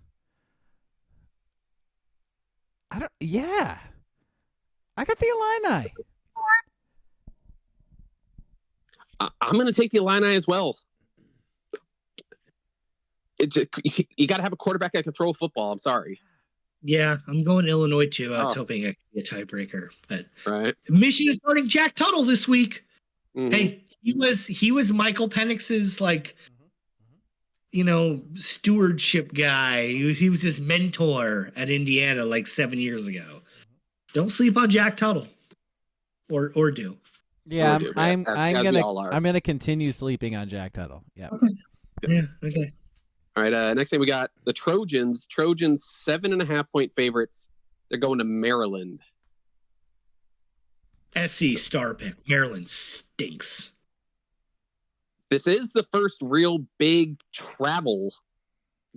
I got the Illini. I'm going to take the Illini as well. You got to have a quarterback that can throw a football. I'm sorry. Yeah, I'm going Illinois too. I was hoping I could be a tiebreaker, but right. Michigan starting Jack Tuttle this week. Mm-hmm. Hey, he was Michael Penix's stewardship guy. He was his mentor at Indiana like 7 years ago. Don't sleep on Jack Tuttle, or do. Yeah, I'm gonna continue sleeping on Jack Tuttle. Yeah. Okay. Yeah. Okay. All right. Next thing we got the Trojans. 7.5-point favorites. They're going to Maryland. SC star pick. Maryland stinks. This is the first real big travel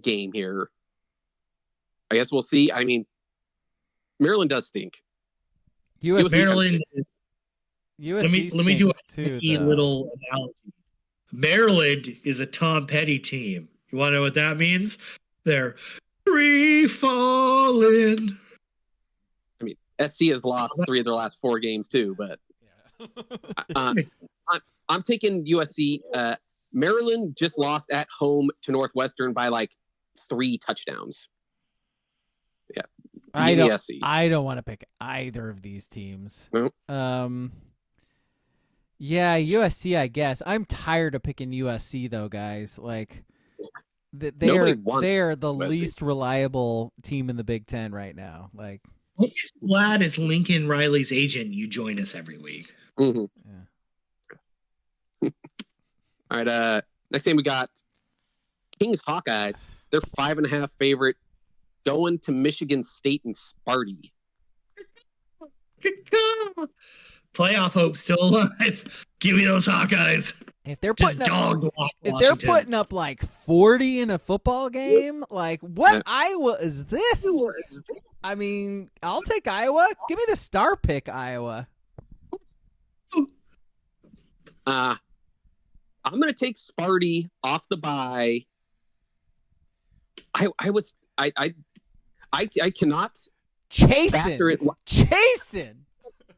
game here. I guess we'll see. I mean, Maryland does stink. Maryland is. USC let me do a too, little analogy. Maryland is a Tom Petty team. You want to know what that means? They're free falling. I mean, SC has lost 3 of their last 4 games too, but I'm taking USC. Maryland just lost at home to Northwestern by like 3 touchdowns. Yeah, I don't want to pick either of these teams. Nope. Yeah, USC, I guess. I'm tired of picking USC though, guys. Like they are the USC. least reliable team in the Big Ten right now. Like, I'm just glad as Lincoln Riley's agent, you join us every week. Mm-hmm. Yeah. All right. Next game we got Kings Hawkeyes. They're 5.5 favorite, going to Michigan State and Sparty. Playoff hope still alive. Give me those Hawkeyes. If they're Just putting up, dog if they're putting up like 40 in a football game, like what Iowa is this? I mean, I'll take Iowa. Give me the star pick, Iowa. I'm going to take Sparty off the bye. I cannot factor it. Chasing.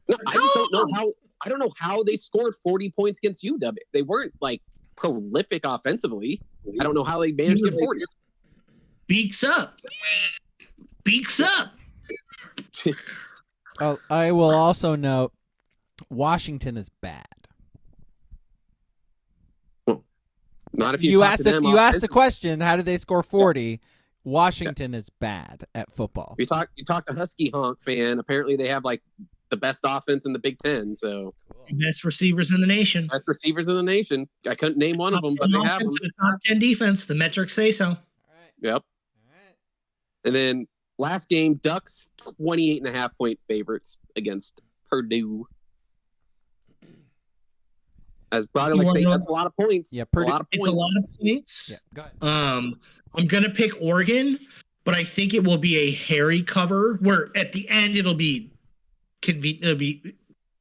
No, I just don't know how. I don't know how they scored 40 points against UW. They weren't like prolific offensively. I don't know how they managed to get 40. Beaks up. Oh, I will also note Washington is bad. Not if you asked the question, how did they score 40? Washington is bad at football. You talk to Husky Honk fan. Apparently they have like the best offense in the Big Ten. So best receivers in the nation. Best receivers in the nation. I couldn't name one of them, but they have them. Top 10 defense. The metrics say so. All right. Yep. All right. And then last game, Ducks 28.5 point favorites against Purdue. As Braga like say, that's a lot of points. Yeah, Purdue. It's a lot of points. Yeah, go ahead. I'm gonna pick Oregon, but I think it will be a hairy cover where at the end it'll be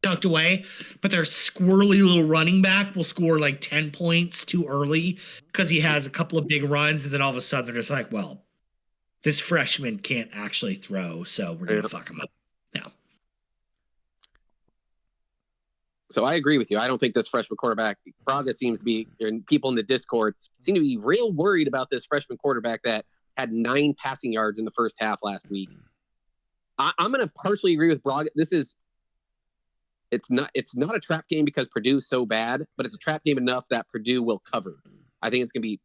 tucked away, but their squirrely little running back will score like 10 points too early because he has a couple of big runs, and then all of a sudden they're just like, well, this freshman can't actually throw, so we're gonna fuck him up now. So I agree with you. I don't think this freshman quarterback, Braga seems to be, and people in the Discord seem to be real worried about this freshman quarterback that had 9 passing yards in the first half last week. I'm going to partially agree with Braga. It's not a trap game because Purdue's so bad, but it's a trap game enough that Purdue will cover. I think it's going to be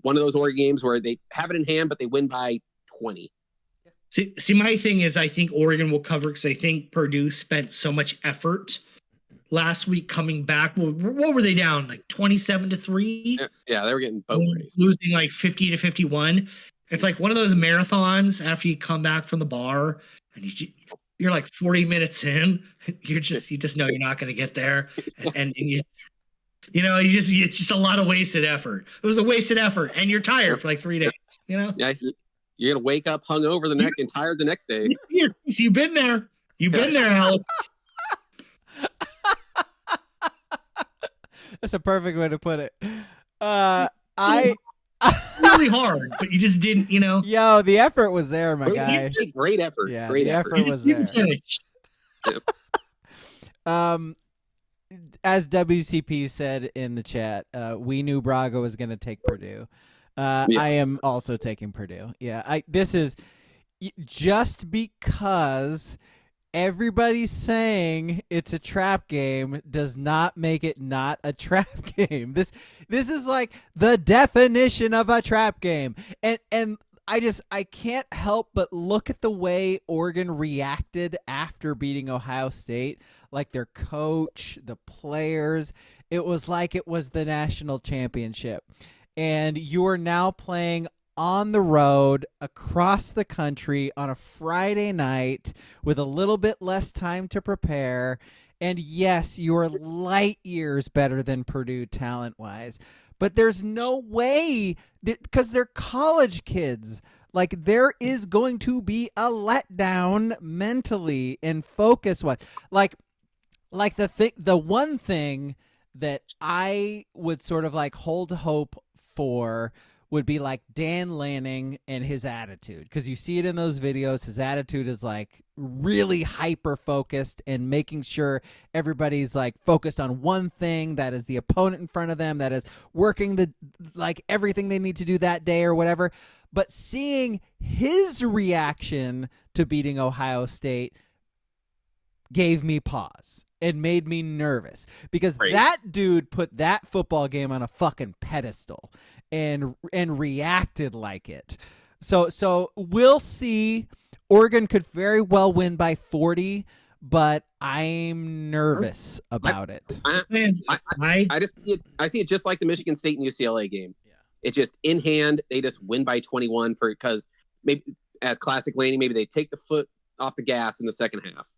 one of those Oregon games where they have it in hand, but they win by 20. See, my thing is I think Oregon will cover because I think Purdue spent so much effort last week coming back. What were they down? Like 27-3? Yeah, they were getting boat raced. Losing like 50-51. It's like one of those marathons after you come back from the bar and you're like 40 minutes in. You just know you're not going to get there. And it's just a lot of wasted effort. It was a wasted effort. And you're tired for like 3 days, Yeah, you're going to wake up hungover and tired the next day. You've been there. You've been there, Alex. That's a perfect way to put it. Really hard, but you just didn't, Yo, the effort was there, my guy. Great effort. Yeah, great the effort was there. As WCP said in the chat, we knew Braga was going to take Purdue. Yes. I am also taking Purdue. Yeah, this is just because everybody's saying it's a trap game does not make it not a trap game. This is like the definition of a trap game. And I can't help but look at the way Oregon reacted after beating Ohio State, like their coach, the players. It was like it was the national championship. And you are now playing on the road across the country on a Friday night with a little bit less time to prepare. And yes, you are light years better than Purdue talent-wise, but there's no way because they're college kids. Like, there is going to be a letdown mentally and focus-wise. Like the one thing that I would sort of like hold hope for would be like Dan Lanning and his attitude, because you see it in those videos. His attitude is like really hyper focused and making sure everybody's like focused on one thing, that is the opponent in front of them, that is working the like everything they need to do that day or whatever. But seeing his reaction to beating Ohio State gave me pause. It made me nervous because that dude put that football game on a fucking pedestal and reacted like it. So we'll see. Oregon could very well win by 40, but I'm nervous about it. I just see it just like the Michigan State and UCLA game. Yeah. It's just in hand. They just win by 21 because maybe as classic Lanning, maybe they take the foot off the gas in the second half.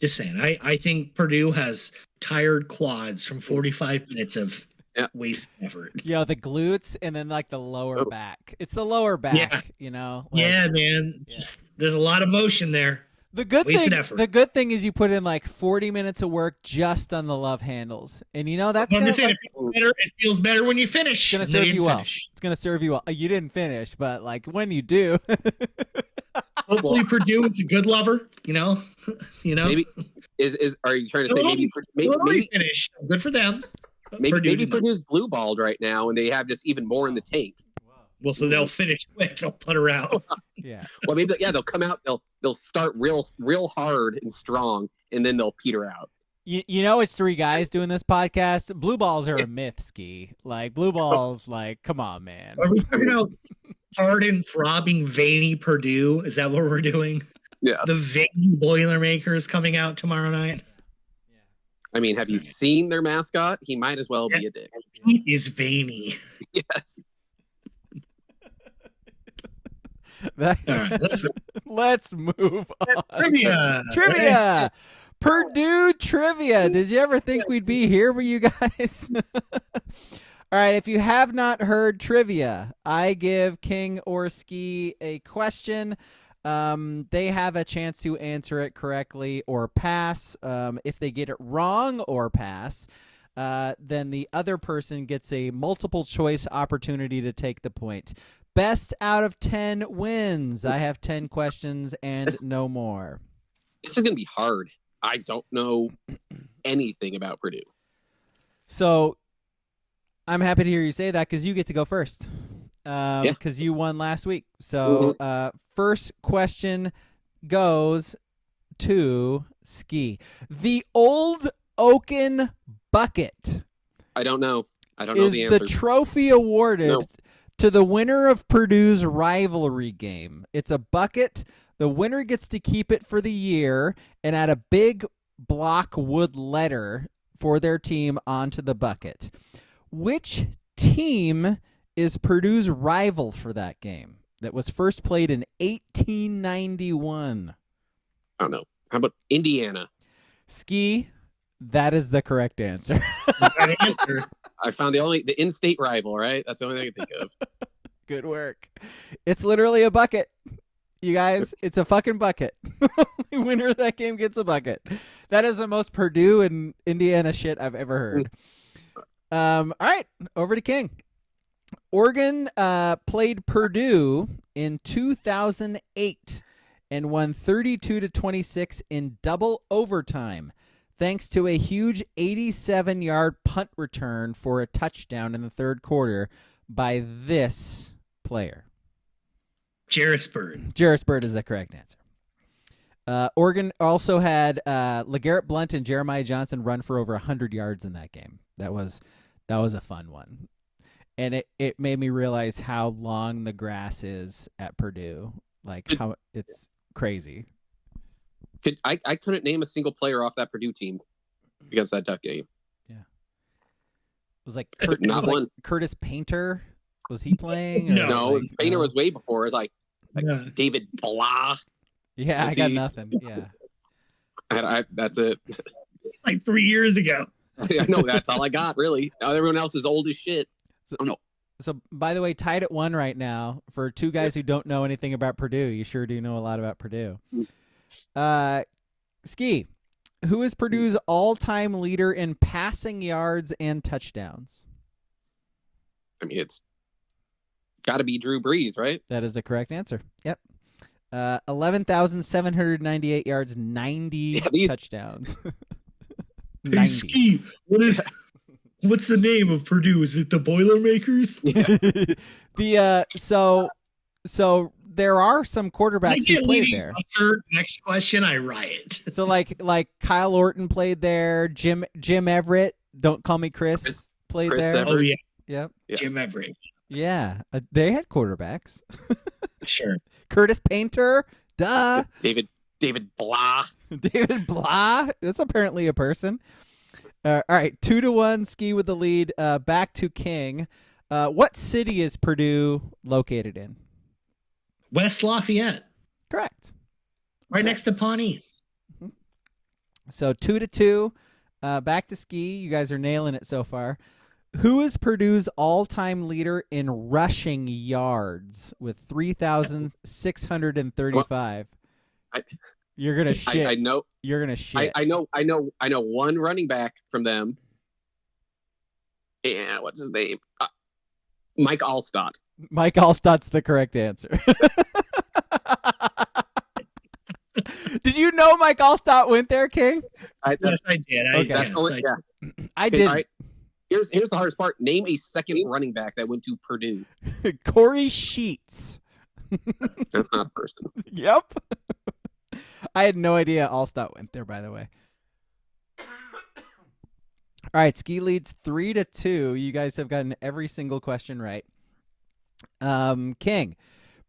Just saying, I think Purdue has tired quads from 45 minutes of waste effort. Yeah, the glutes and then like the lower back. It's the lower back, you know. Like, man. There's a lot of motion there. The good thing is you put in like 40 minutes of work just on the love handles, and you know that's it feels better when you finish. It's gonna serve you well. It's gonna serve you well. You didn't finish, but like when you do. Hopefully Purdue is a good lover, you know. Maybe are you trying to say maybe finish? Good for them. Maybe Purdue's blue balled right now, and they have just even more in the tank. Well, so they'll finish quick. They'll putter out. Yeah. Well, maybe they'll come out. They'll start real hard and strong, and then they'll peter out. You know, it's three guys doing this podcast. Blue balls are a myth, Ski. Like blue balls, like come on, man. Are we talking about hard and throbbing, veiny Purdue? Is that what we're doing? Yeah. The veiny Boilermakers coming out tomorrow night. I mean, have you seen their mascot? He might as well be a dick. He is veiny. Yes. All right, let's move on. Trivia. Purdue Trivia. Did you ever think we'd be here for you guys? All right, if you have not heard trivia, I give King or Ski a question. They have a chance to answer it correctly or pass. If they get it wrong or pass, then the other person gets a multiple choice opportunity to take the point. Best out of 10 wins. I have 10 questions and no more. This is going to be hard. I don't know anything about Purdue. So I'm happy to hear you say that because you get to go first. Because you won last week. So first question goes to Ski. The Old Oaken Bucket. I don't know the answer. Is the trophy awarded to the winner of Purdue's rivalry game? It's a bucket. The winner gets to keep it for the year and add a big block wood letter for their team onto the bucket. Which team is Purdue's rival for that game that was first played in 1891? I don't know. How about Indiana? Ski, that is the correct answer. I found the in-state rival, right? That's the only thing I can think of. Good work. It's literally a bucket. You guys, it's a fucking bucket. The winner of that game gets a bucket. That is the most Purdue and Indiana shit I've ever heard. All right, over to King. Oregon played Purdue in 2008 and won 32-26 in double overtime, thanks to a huge 87-yard punt return for a touchdown in the third quarter by this player. Jarris Bird. Jarris Bird is the correct answer. Oregon also had LeGarrette Blount and Jeremiah Johnson run for over 100 yards in that game. That was a fun one. And it made me realize how long the grass is at Purdue. Like how it's crazy. I couldn't name a single player off that Purdue team against that Duck game. Yeah. It was like Curtis Painter. Was he playing? No, Painter was way before. It was like David Blah. Yeah, I got nothing. Yeah. That's it. Like 3 years ago. I know, that's all I got, really. Everyone else is old as shit. Oh, no. So, by the way, tied at 1 right now. For two guys who don't know anything about Purdue, you sure do know a lot about Purdue. Ski, Who is Purdue's all-time leader in passing yards and touchdowns? I mean, it's got to be Drew Brees, right? That is the correct answer. Yep. 11,798 yards, 90 touchdowns. Hey, 90. Ski, what's the name of Purdue? Is it the Boilermakers? Yeah. So there are some quarterbacks who played there. Next question, I riot. So like Kyle Orton played there. Jim Everett, don't call me Chris, played Chris there. Everett. Oh yeah. Yep. Yeah. Jim Everett. Yeah, they had quarterbacks. Sure. Curtis Painter, duh. David Blah. David Blah. That's apparently a person. All right, 2-1. Ski with the lead. Back to King. What city is Purdue located in? West Lafayette. Correct. Right next to Pawnee. So 2-2. Back to Ski. You guys are nailing it so far. Who is Purdue's all-time leader in rushing yards with 3,635? You're gonna shit. I know. You're gonna shit. I know one running back from them. Yeah, what's his name? Mike Allstott. Mike Allstott's the correct answer. Did you know Mike Allstott went there, King? Yes, I did. I did. All right. Here's the hardest part. Name a second running back that went to Purdue. Corey Sheets. That's not a person. Yep. I had no idea Allstott went there, by the way. All right, Ski leads 3-2. You guys have gotten every single question right. King,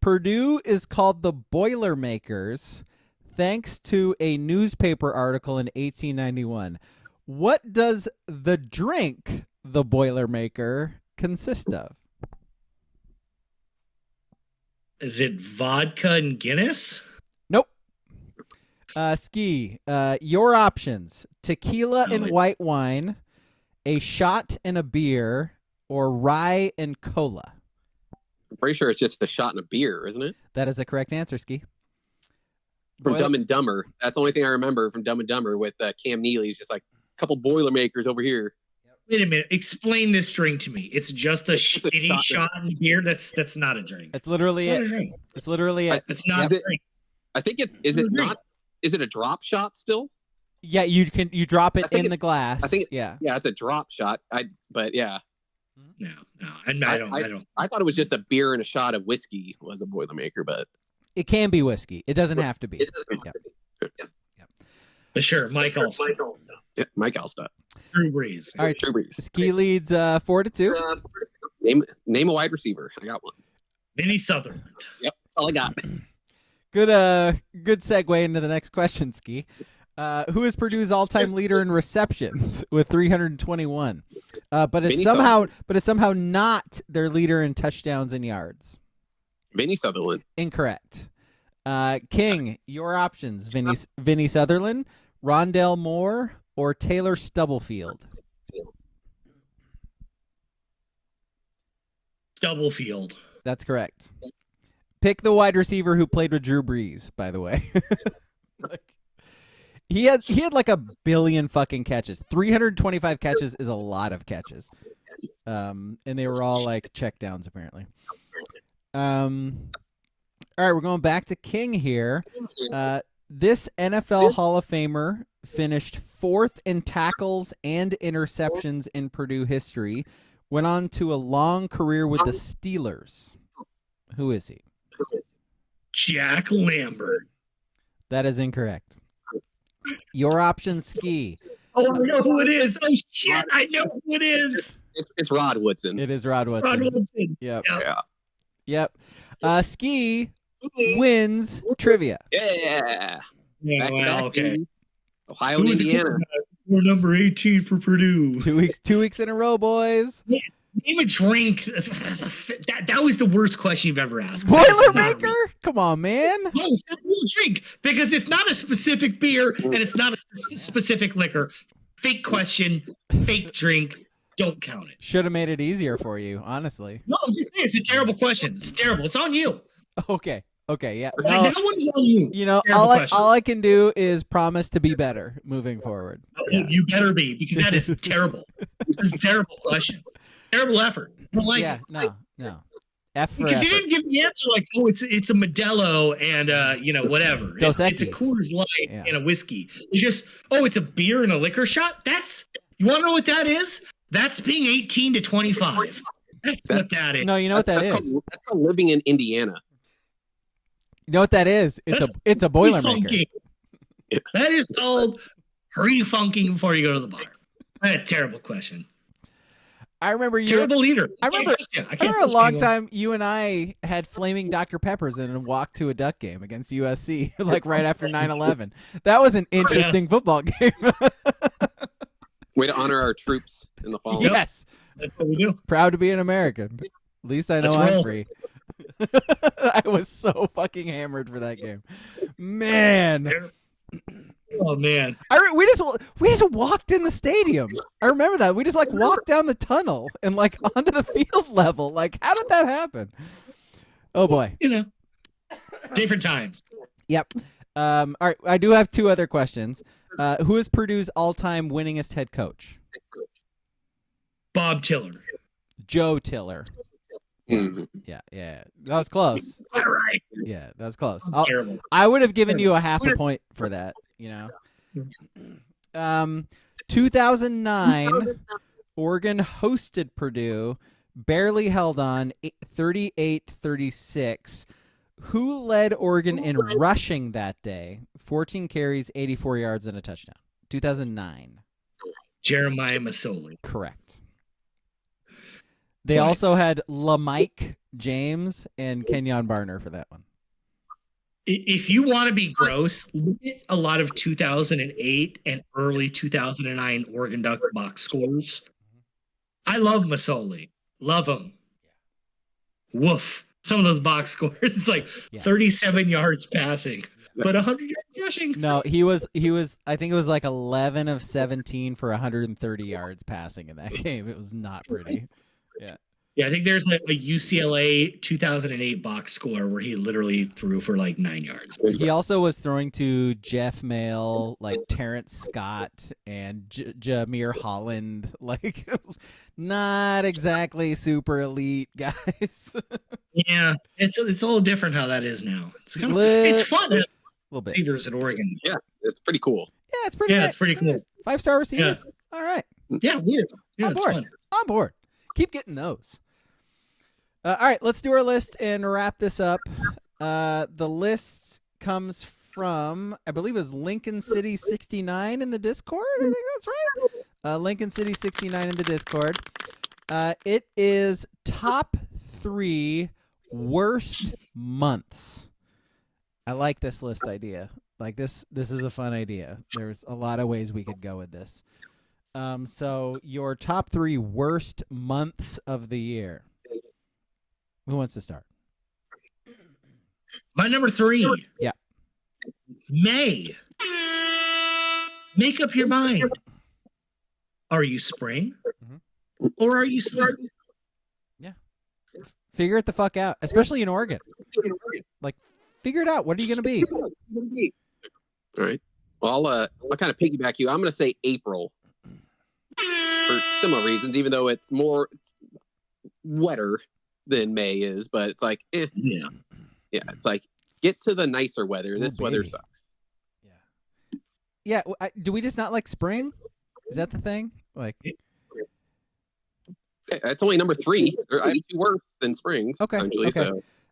Purdue is called the Boilermakers thanks to a newspaper article in 1891. What does the drink, the Boilermaker, consist of? Is it vodka and Guinness? Nope. Ski, your options: tequila and white wine, a shot and a beer, or rye and cola. I'm pretty sure it's just a shot and a beer, isn't it? That is the correct answer, Ski. From Dumb and Dumber. That's the only thing I remember from Dumb and Dumber with Cam Neely. He's just like, a couple Boilermakers over here. Wait a minute. Explain this drink to me. It's just a shitty shot and beer. That's not a drink. It's literally it. It's literally it. It's not a drink. I think it's. Is it not? Is it a drop shot still? Yeah, you drop it in the glass. I think. Yeah, it's a drop shot. But yeah. No. I don't. I thought it was just a beer and a shot of whiskey was a Boilermaker, but it can be whiskey. It doesn't have to be. It doesn't have to be. Yeah. But sure, Mike Allstott. Yeah, Mike Allstott. Drew Brees. All right, Drew Brees. Ski leads 4-2. Name a wide receiver. I got one. Vinny Sutherland. Yep, that's all I got. Good segue into the next question, Ski. Who is Purdue's all-time leader in receptions with 321? But is somehow not their leader in touchdowns and yards. Vinny Sutherland. Incorrect. King, your options: Vinny Sutherland, Rondell Moore, or Taylor Stubblefield. Stubblefield. That's correct. Pick the wide receiver who played with Drew Brees, by the way. He had like a billion fucking catches. 325 catches is a lot of catches. And they were all like checkdowns apparently. All right, we're going back to King here. This NFL Hall of Famer finished 4th in tackles and interceptions in Purdue history. Went on to a long career with the Steelers. Who is he? Jack Lambert. That is incorrect. Your option, Ski. Oh, I know who it is. Oh, shit. I know who it is. It's Rod Woodson. It is Rod Woodson. Rod Woodson. Yep. Yeah. Yep. Ski wins trivia. Yeah. Yeah, well, okay. Ohio and Indiana. We're number 18 for Purdue. 2 weeks in a row, boys. Yeah. Name a drink. That was the worst question you've ever asked. Boilermaker? Come on, man. No, it's not a real drink because it's not a specific beer and it's not a specific liquor. Fake question, fake drink. Don't count it. Should have made it easier for you, honestly. No, I'm just saying it's a terrible question. It's terrible. It's on you. Okay. Okay, yeah. That No, one is on you. you know, Terrible question. all I can do is promise to be better moving forward. Yeah. You better be, because that is terrible. This is a terrible question. Terrible effort. I don't like Yeah, it. no. F for Because you effort. didn't give the answer like, oh, it's a Modelo and whatever. Dos It's a Equis. Coors Light Yeah. and a whiskey. It's just, oh, it's a beer and a liquor shot. You want to know what that is? That's being 18 to 25. That's what that is. No, you know what that is. That's called living in Indiana. You know what that is? It's a Boilermaker. Pre-funking. That is called pre-funking before you go to the bar. That's a terrible question. I remember you. Terrible leader. I remember a trust long anyone. time you and I had flaming Dr. Peppers in and walked to a Duck game against USC, like right after 9/11. That was an interesting football game. Way to honor our troops in the fall. Yes. That's what we do. Proud to be an American. At least I know Let's I'm roll. free. I was so fucking hammered for that game. Man. Oh man. We just walked in the stadium. I remember that. We just like walked down the tunnel and like onto the field level. Like, how did that happen? Oh boy. Different times. Yep. All right. I do have two other questions. Who is Purdue's all-time winningest head coach? Bob Tiller. Joe Tiller. Mhm. Yeah. That was close. All right. Yeah, that was close. Terrible. I would have given you a half a point for that, 2009, Oregon hosted Purdue, barely held on 38-36. Who led Oregon in rushing that day? 14 carries, 84 yards, and a touchdown. 2009. Jeremiah Masoli. Correct. They also had LaMike James and Kenyon Barner for that one. If you want to be gross, look at a lot of 2008 and early 2009 Oregon Duck box scores. I love Masoli. Love him. Woof. Some of those box scores, it's like 37 yards passing, but 100 yards rushing. No, he was. I think it was like 11 of 17 for 130 yards passing in that game. It was not pretty. Yeah, I think there's a UCLA 2008 box score where he literally threw for like 9 yards. He also was throwing to Jeff Mail, like Terrence Scott and Jameer Holland, like not exactly super elite guys. Yeah, it's a little different how that is now. It's kind of it's fun. A little bit. Receivers at Oregon. Yeah, it's pretty cool. Yeah, it's pretty. Yeah, it's pretty cool. 5-star receivers. All right. Yeah, weird. Yeah, On it's board. fun. On board. Keep getting those. All right, let's do our list and wrap this up. The list comes from, I believe it was Lincoln City 69 in the Discord. I think that's right. Lincoln City 69 in the Discord. It is top 3 worst months. I like this list idea. Like this is a fun idea. There's a lot of ways we could go with this. So your top 3 worst months of the year. Who wants to start? My number 3. Yeah. May. Make up your mind. Are you spring? Or are you summer? Yeah. Figure it the fuck out, especially in Oregon. Like, figure it out. What are you going to be? All right. Well, I'll kind of piggyback you. I'm going to say April for similar reasons, even though it's more wetter than May is. But it's like, Yeah. It's like, get to the nicer weather. This weather baby. sucks. Yeah. Do we just not like spring? Is that the thing? Like, It's only number 3. I have 2 worse than springs. Okay, Essentially, okay.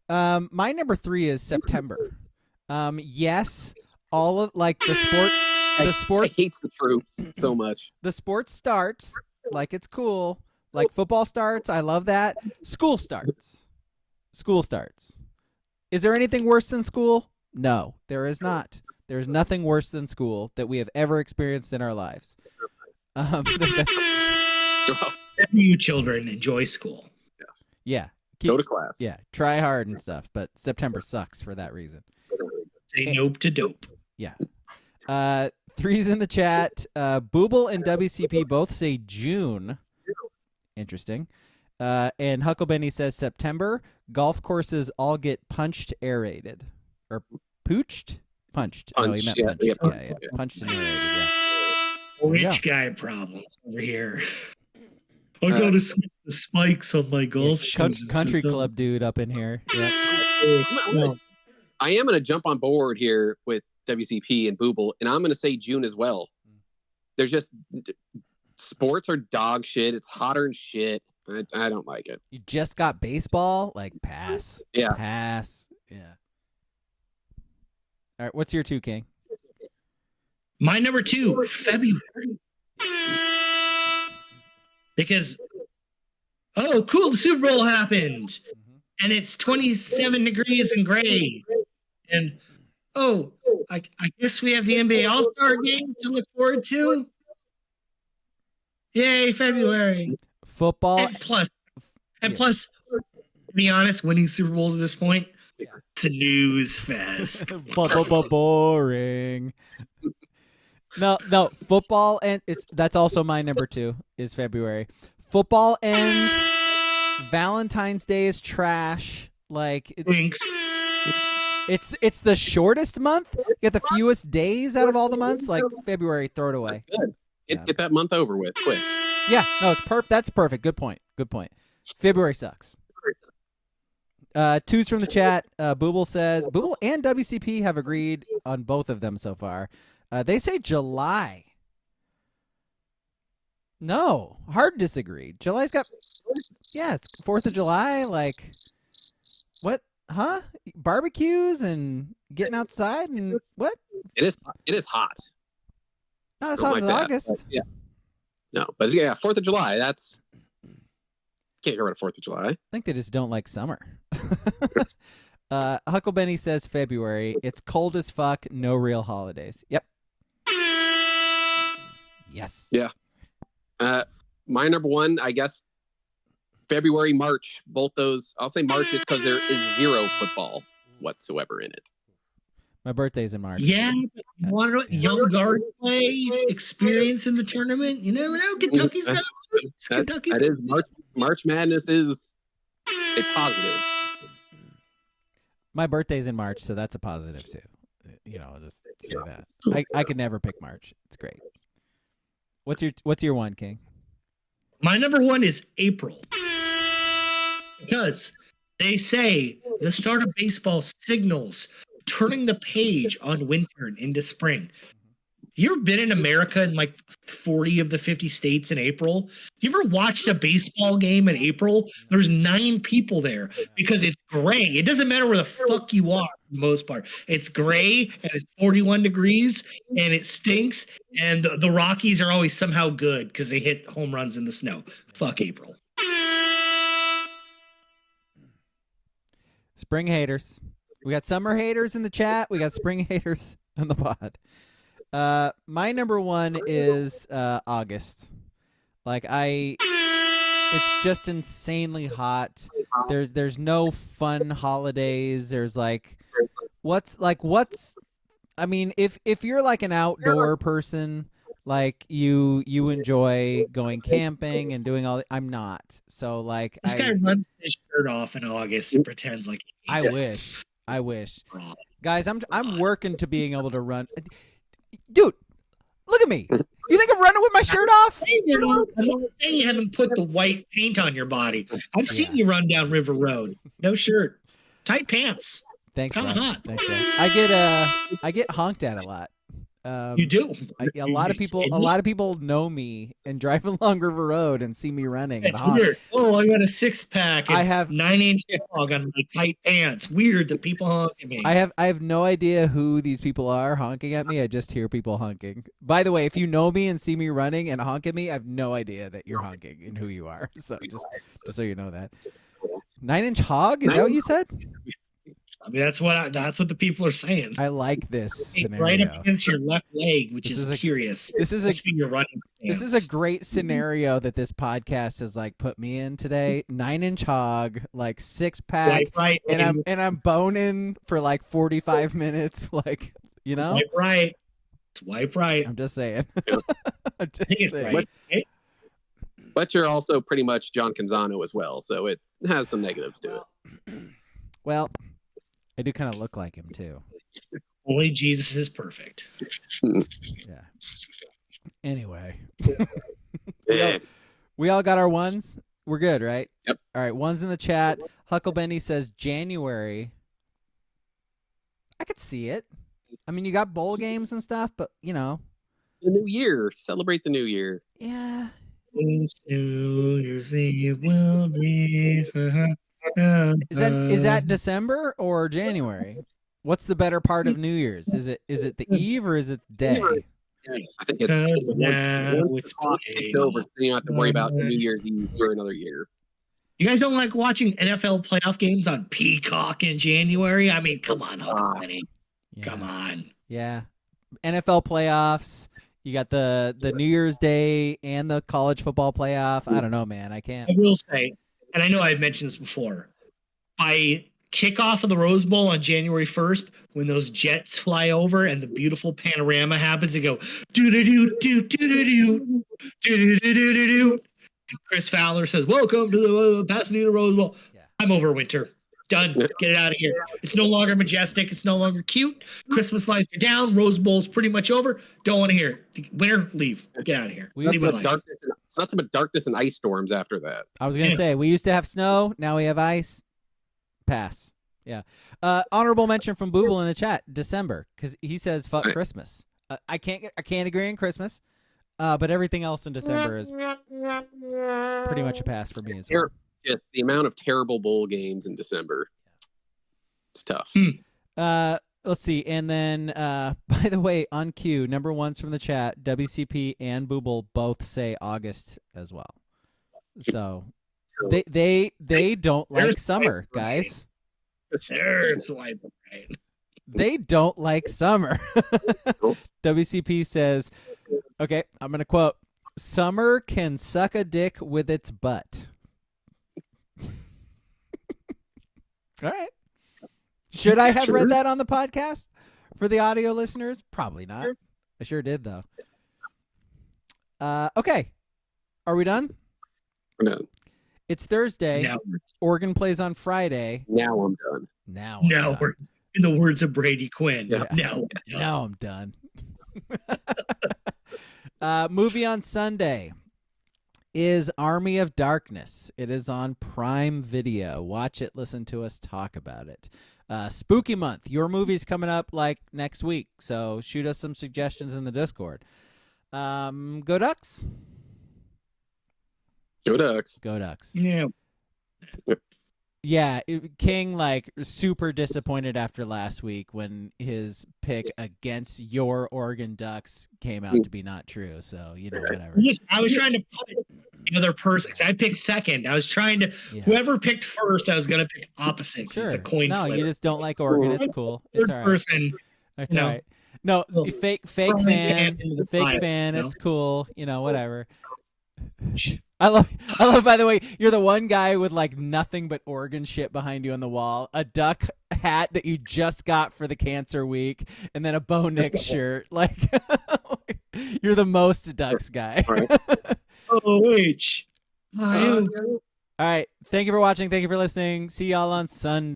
So. My number 3 is September. Yes, all of like the sport I hates the troops so much. The sports starts like it's cool. Like football starts, I love that. School starts. Is there anything worse than school? No, there is not. There's nothing worse than school that we have ever experienced in our lives. You children enjoy school. Yes. Yeah. Go to class. Yeah, try hard and stuff, but September sucks for that reason. Say nope to dope. Yeah. 3's in the chat. Booble and WCP both say June. Interesting. And Hucklebenny says September. golf courses all get punched aerated. Or pooched? Punched. No, he meant Yeah, punched. yeah, Yeah. Punched and aerated, yeah. Rich guy problems over here. I gotta switch the spikes on my golf shoes. Country club dude up in here. Yeah. I am going to jump on board here with WCP and Booble, and I'm going to say June as well. There's just sports are dog shit. It's hotter than shit. I don't like it. You just got baseball? Like, pass. Yeah. Pass. Yeah. All right, what's your 2, King? My number 2, February. Because, oh, cool, the Super Bowl happened. And it's 27 degrees and gray. And, oh, I guess we have the NBA All-Star game to look forward to. Yay, February. Football. And plus, to be honest, winning Super Bowls at this point, it's a news fest. Boring. No, football, and that's also my number 2 is February. Football ends. Valentine's Day is trash. Like, Thanks. It's the shortest month. You get the fewest days out of all the months. Like, February, throw it away. Good. Get that month over with quick. Yeah, no, it's perfect. That's perfect. Good point. February sucks. 2's from the chat. Booble says Booble and WCP have agreed on both of them so far. They say July. No, hard disagree. July's got, it's 4th of July. Like, what? Huh? Barbecues and getting outside and what? It is hot. Not as hot as August. But, yeah. No, but 4th of July. That's can't get rid of 4th of July. I think they just don't like summer. Hucklebenny says February. It's cold as fuck. No real holidays. Yep. Yes. Yeah. My number 1, I guess, February, March. Both those. I'll say March is because there is 0 football whatsoever in it. My birthday's in March. Yeah, you want to young guard play experience in the tournament? You never know. Kentucky's gonna lose. That is March Madness is a positive. My birthday's in March, so that's a positive too. I'll just say that. I could never pick March. It's great. What's your 1, King? My number 1 is April. Because they say the start of baseball signals turning the page on winter and into spring. You ever been in America in like 40 of the 50 states in April? You ever watched a baseball game in April? There's 9 people there because it's gray. It doesn't matter where the fuck you are for the most part. It's gray and it's 41 degrees and it stinks. And the Rockies are always somehow good because they hit home runs in the snow. Fuck April. Spring haters. We got summer haters in the chat. We got spring haters on the pod. My number 1 is August. Like, it's just insanely hot. There's no fun holidays. There's I mean, if you're like an outdoor person, like you enjoy going camping and doing all. I'm not. So like, this guy runs his shirt off in August and pretends like. I wish. Guys, I'm working to being able to run. Dude, look at me. You think I'm running with my shirt off? I'm not saying you haven't put the white paint on your body. I've seen you run down River Road. No shirt. Tight pants. Thanks, kind of hot. Thanks, bro. I get honked at a lot. You do. A lot of people know me and drive along River Road and see me running. And honk. Weird. Oh, I got a 6-pack. I have 9-inch dog on my tight pants. Weird that people honk at me. I have no idea who these people are honking at me. I just hear people honking. By the way, if you know me and see me running and honk at me, I have no idea that you're honking and who you are. So just so you know that. 9-inch hog? Is that what you said? I mean, that's what the people are saying. I like this scenario. Right up against your left leg, which is curious. This is a great scenario that this podcast has like put me in today. 9-inch hog, like 6-pack, right, and I'm boning for like 45 minutes, like Swipe right. I'm just saying. I'm just saying. Right. But you're also pretty much John Canzano as well, so it has some negatives to it. Well, I do kind of look like him too. Only Jesus is perfect. Yeah. Anyway, Yeah. we all got our ones. We're good, right? Yep. All right. Ones in the chat. Hucklebenny says January. I could see it. I mean, you got bowl games and stuff, but you know, The new year. Celebrate the new year. yeah. New Year's Eve will be for her. Is that December or January? What's the better part of New Year's? Is it the eve or is it the day? I think it's now once it's the clock takes over, then you don't have to worry about New Year's Eve for another year. You guys don't like watching NFL playoff games on Peacock in January? I mean, come on, Huckleberry. Yeah. Come on. Yeah. NFL playoffs. You got the New Year's Day and the college football playoff. I don't know, man. I can't. I will say, and I know I've mentioned this before, by kickoff of the Rose Bowl on January 1st, when those jets fly over and the beautiful panorama happens, they go do-do-do-do-do-do-do, do-do-do-do-do-do. And Chris Fowler says, "Welcome to the Pasadena Rose Bowl." Yeah. I'm over winter. Done. Get it out of here. It's no longer majestic. It's no longer cute. Christmas lights are down. Rose Bowl's pretty much over. Don't want to hear it. Winter, leave. Get out of here. It's nothing but darkness and ice storms after that. I was going to say, we used to have snow. Now we have ice. Pass. Yeah. Honorable mention from Booble in the chat, December, because he says, fuck Christmas. I can't agree on Christmas, but everything else in December is pretty much a pass for me as well. Just the amount of terrible bowl games in December. It's tough. Let's see. And then, by the way, on cue, number ones from the chat, WCP and Booble both say August as well. So they don't like summer, guys. They don't like summer. WCP says, okay, I'm going to quote, "Summer can suck a dick with its butt." All right. Should I have read that on the podcast for the audio listeners? Probably not. I sure did, though. Okay. Are we done? We're done. It's Thursday. No. Oregon plays on Friday. Now I'm done. Now we're in the words of Brady Quinn. Yeah. Now I'm done. Movie on Sunday is Army of Darkness. It is on Prime Video. Watch it, listen to us talk about it. Spooky month. Your movie's coming up like next week, so shoot us some suggestions in the Discord. Go Ducks. Go Ducks. Go Ducks. Yeah. Yeah, King super disappointed after last week when his pick against your Oregon Ducks came out to be not true. So, whatever. I was trying to put the other person, because I picked second. I was trying to, whoever picked first, I was going to pick opposite. Sure. It's a coin flip. You just don't like Oregon. It's cool. It's all right. Person, it's all right. No, fake fan. It's cool. Whatever. I love, by the way, you're the one guy with nothing but Oregon shit behind you on the wall, a duck hat that you just got for the cancer week, and then a Bo Nix shirt. You're the most Ducks guy. All right. Thank you for watching. Thank you for listening. See y'all on Sunday.